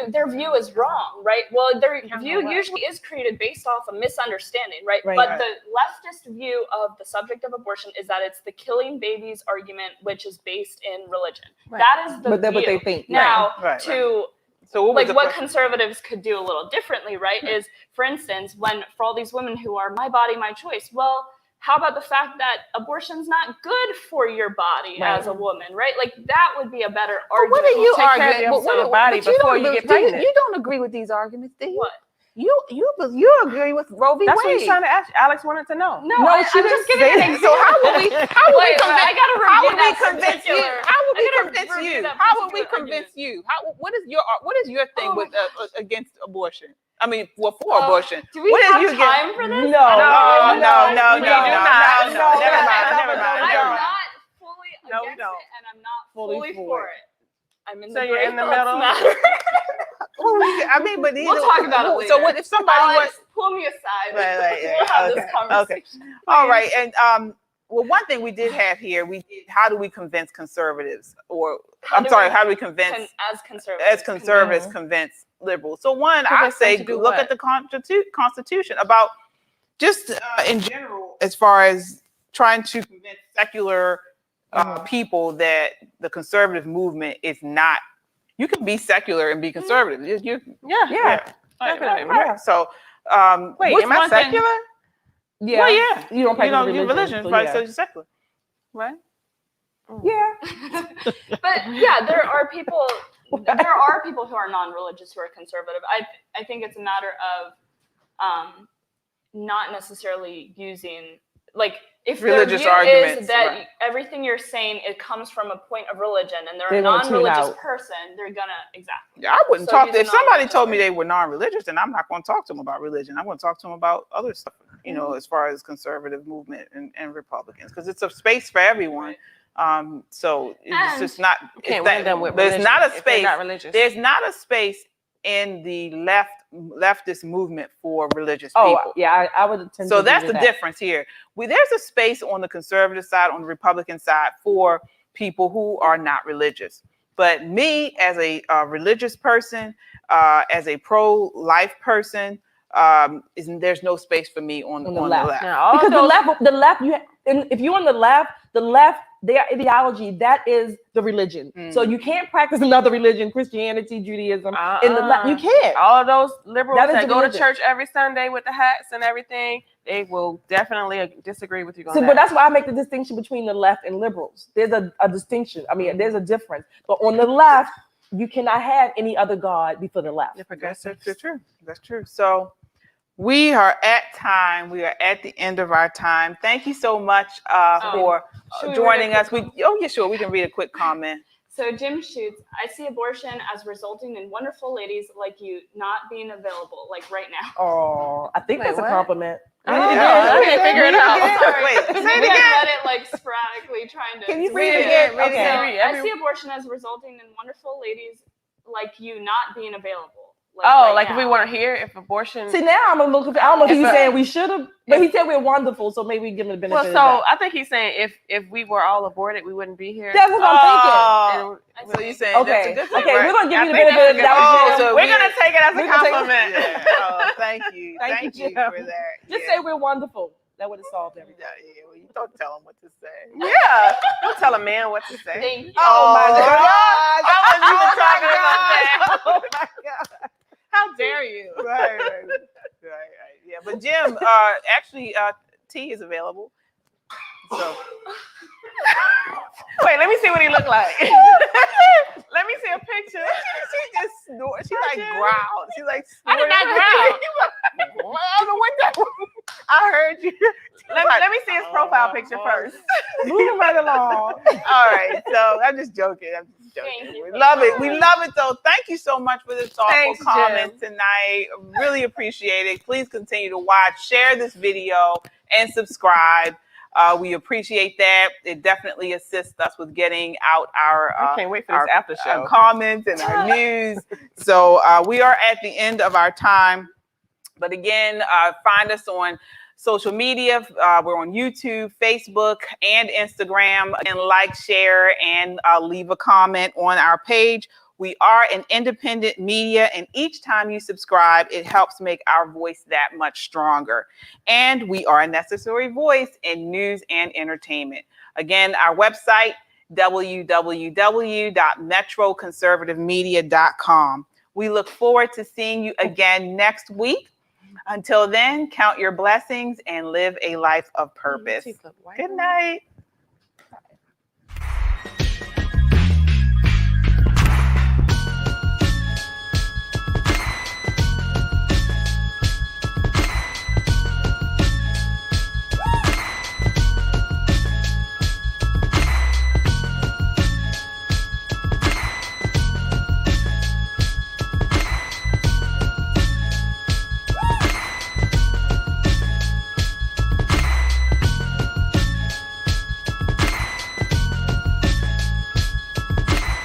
[SPEAKER 3] their view is wrong, right? Well, their view usually is created based off a misunderstanding, right? But the leftist view of the subject of abortion is that it's the killing babies argument, which is based in religion. Right. That is the view.
[SPEAKER 7] That's what they think.
[SPEAKER 3] Now, So what conservatives could do a little differently, right, is, for instance, for all these women who are my body, my choice, well, how about the fact that abortion's not good for your body as a woman, right? Like that would be a better argument.
[SPEAKER 4] What are you arguing?
[SPEAKER 9] Body before you get pregnant.
[SPEAKER 4] You don't agree with these arguments, do you?
[SPEAKER 3] What?
[SPEAKER 4] You agree with Roe v. Wade.
[SPEAKER 9] That's what he's trying to ask. Alex wanted to know.
[SPEAKER 3] No, I'm just giving an example.
[SPEAKER 4] So how would we convince you? How would we convince you? What is your thing with against abortion? I mean, for abortion.
[SPEAKER 3] Do we have time for this?
[SPEAKER 4] No.
[SPEAKER 3] Never mind.
[SPEAKER 4] I
[SPEAKER 3] am not fully against it, and I'm not fully for it. I'm in the
[SPEAKER 9] you're in the middle.
[SPEAKER 4] I mean, but
[SPEAKER 3] we'll talk about it later.
[SPEAKER 4] So what if somebody was
[SPEAKER 3] pull me aside?
[SPEAKER 4] We'll
[SPEAKER 3] have this conversation.
[SPEAKER 4] Okay. All right. And well, one thing we did have here, how do we convince conservatives, or how do we convince as conservatives convince liberals? So one, I say look at the Constitution about just in general, as far as trying to convince secular people that the conservative movement is not. You can be secular and be conservative.
[SPEAKER 9] Definitely.
[SPEAKER 4] Right. So,
[SPEAKER 9] Wait,
[SPEAKER 4] what's
[SPEAKER 9] am I
[SPEAKER 4] one thing-
[SPEAKER 9] secular?
[SPEAKER 7] Yeah.
[SPEAKER 4] Well, yeah.
[SPEAKER 7] You don't practice
[SPEAKER 4] you're religion,
[SPEAKER 7] so
[SPEAKER 4] right?
[SPEAKER 7] yeah.
[SPEAKER 4] So you're secular, right?
[SPEAKER 7] Yeah.
[SPEAKER 3] But yeah, there are people who are non-religious who are conservative. I think it's a matter of not necessarily using, like, if
[SPEAKER 4] Religious
[SPEAKER 3] their view
[SPEAKER 4] arguments,
[SPEAKER 3] is that
[SPEAKER 4] right.
[SPEAKER 3] everything you're saying, it comes from a point of religion, and they're
[SPEAKER 7] They're
[SPEAKER 3] a
[SPEAKER 7] gonna tune
[SPEAKER 3] non-religious
[SPEAKER 7] out.
[SPEAKER 3] person, they're gonna exactly.
[SPEAKER 4] Yeah, I wouldn't
[SPEAKER 3] So
[SPEAKER 4] talk.
[SPEAKER 3] use
[SPEAKER 4] If
[SPEAKER 3] a
[SPEAKER 4] somebody
[SPEAKER 3] non-religious
[SPEAKER 4] told me
[SPEAKER 3] argument.
[SPEAKER 4] they were non-religious, then I'm not going to talk to them about religion. I'm going to talk to them about other stuff, you know, as far as conservative movement and Republicans, because it's a space for everyone. So it's just not.
[SPEAKER 9] Can't
[SPEAKER 4] it's
[SPEAKER 9] win them with
[SPEAKER 4] there's
[SPEAKER 9] religion
[SPEAKER 4] not a
[SPEAKER 9] if they're
[SPEAKER 4] space.
[SPEAKER 9] not religious.
[SPEAKER 4] There's not a space in the leftist movement for religious
[SPEAKER 7] Oh,
[SPEAKER 4] people.
[SPEAKER 7] yeah, I would tend to
[SPEAKER 4] So
[SPEAKER 7] agree
[SPEAKER 4] that's
[SPEAKER 7] with
[SPEAKER 4] the
[SPEAKER 7] that.
[SPEAKER 4] difference here. There's a space on the conservative side, on the Republican side, for people who are not religious. But me, as a religious person, as a pro-life person, there's no space for me on the left.
[SPEAKER 9] Now,
[SPEAKER 7] Because the left, if you're on the left, their ideology, that is the religion. So you can't practice another religion, Christianity, Judaism, in the left. You can't.
[SPEAKER 9] All of those liberals
[SPEAKER 7] That is
[SPEAKER 9] that
[SPEAKER 7] the
[SPEAKER 9] go to
[SPEAKER 7] religion.
[SPEAKER 9] church every Sunday with the hats and everything, they will definitely disagree with you on
[SPEAKER 7] So,
[SPEAKER 9] that.
[SPEAKER 7] but that's why I make the distinction between the left and liberals. There's a distinction. I mean, there's a difference. But on the left, you cannot have any other God before the left.
[SPEAKER 4] That's true. That's true. So we are at time. We are at the end of our time. Thank you so much for
[SPEAKER 3] should we
[SPEAKER 4] joining
[SPEAKER 3] read a
[SPEAKER 4] us.
[SPEAKER 3] quick
[SPEAKER 4] Yeah, sure. We can read a quick comment.
[SPEAKER 3] So Jim shoots, I see abortion as resulting in wonderful ladies like you not being available, like right now.
[SPEAKER 7] Oh, I think that's a compliment.
[SPEAKER 9] I can't figure it out.
[SPEAKER 4] Wait, say it
[SPEAKER 3] Maybe I
[SPEAKER 4] again.
[SPEAKER 3] read it like sporadically, trying to.
[SPEAKER 7] Can you read
[SPEAKER 3] read
[SPEAKER 7] it again?
[SPEAKER 3] Okay.
[SPEAKER 7] Okay.
[SPEAKER 3] So, I see abortion as resulting in wonderful ladies like you not being available.
[SPEAKER 9] Like if we
[SPEAKER 3] now.
[SPEAKER 9] weren't here, if abortion.
[SPEAKER 7] See, now I'm a little confused. I don't know if
[SPEAKER 9] If
[SPEAKER 7] he's
[SPEAKER 9] a-
[SPEAKER 7] saying we should have, but he said we're wonderful, so maybe we give him the benefit
[SPEAKER 9] Well,
[SPEAKER 7] of
[SPEAKER 9] so
[SPEAKER 7] the doubt.
[SPEAKER 9] I think he's saying if we were all aborted, we wouldn't be here.
[SPEAKER 7] That's what I'm
[SPEAKER 4] So you're saying
[SPEAKER 7] Okay.
[SPEAKER 4] that's a good thing,
[SPEAKER 7] Okay,
[SPEAKER 4] right?
[SPEAKER 7] we're gonna give
[SPEAKER 9] I
[SPEAKER 7] you the
[SPEAKER 9] think
[SPEAKER 7] benefit of the
[SPEAKER 9] that's
[SPEAKER 7] doubt.
[SPEAKER 4] Oh,
[SPEAKER 7] Jim.
[SPEAKER 4] so
[SPEAKER 9] We're gonna take it as a
[SPEAKER 7] We're gonna take it-
[SPEAKER 9] compliment.
[SPEAKER 4] Yeah. Oh, thank you.
[SPEAKER 7] Thank you,
[SPEAKER 4] you
[SPEAKER 7] Jim.
[SPEAKER 4] for that.
[SPEAKER 7] Just
[SPEAKER 4] Yeah.
[SPEAKER 7] say we're wonderful. That would have solved everything.
[SPEAKER 4] Yeah, well, you don't tell them what to say.
[SPEAKER 9] Yeah, don't tell a man what to say.
[SPEAKER 3] Thank you.
[SPEAKER 7] Oh my God.
[SPEAKER 9] I wasn't even
[SPEAKER 7] Oh
[SPEAKER 9] talking
[SPEAKER 7] my
[SPEAKER 9] about that.
[SPEAKER 7] God. Oh my God.
[SPEAKER 9] How dare you?
[SPEAKER 4] Right. Yeah, but Jim, actually, tea is available. So
[SPEAKER 9] Wait, let me see what he looked like. Let me see a picture.
[SPEAKER 4] she just snored. She like growled. She like
[SPEAKER 9] I did not growl.
[SPEAKER 4] I heard you.
[SPEAKER 9] Let me see his profile picture first.
[SPEAKER 7] Moving right along.
[SPEAKER 4] All right, so I'm just joking.
[SPEAKER 3] Thank you.
[SPEAKER 4] We love it. We love it though. Thank you so much for this thoughtful
[SPEAKER 9] Thanks,
[SPEAKER 4] comment
[SPEAKER 9] Jim.
[SPEAKER 4] tonight. Really appreciate it. Please continue to watch, share this video, and subscribe. We appreciate that. It definitely assists us with getting out our
[SPEAKER 9] I can't wait for this after show.
[SPEAKER 4] our comments and our news. So we are at the end of our time. But again, find us on social media. We're on YouTube, Facebook, and Instagram. And like, share, and leave a comment on our page. We are an independent media, and each time you subscribe, it helps make our voice that much stronger. And we are a necessary voice in news and entertainment. Again, our website, www.metroconservativemedia.com. We look forward to seeing you again next week. Until then, count your blessings and live a life of purpose. Good night.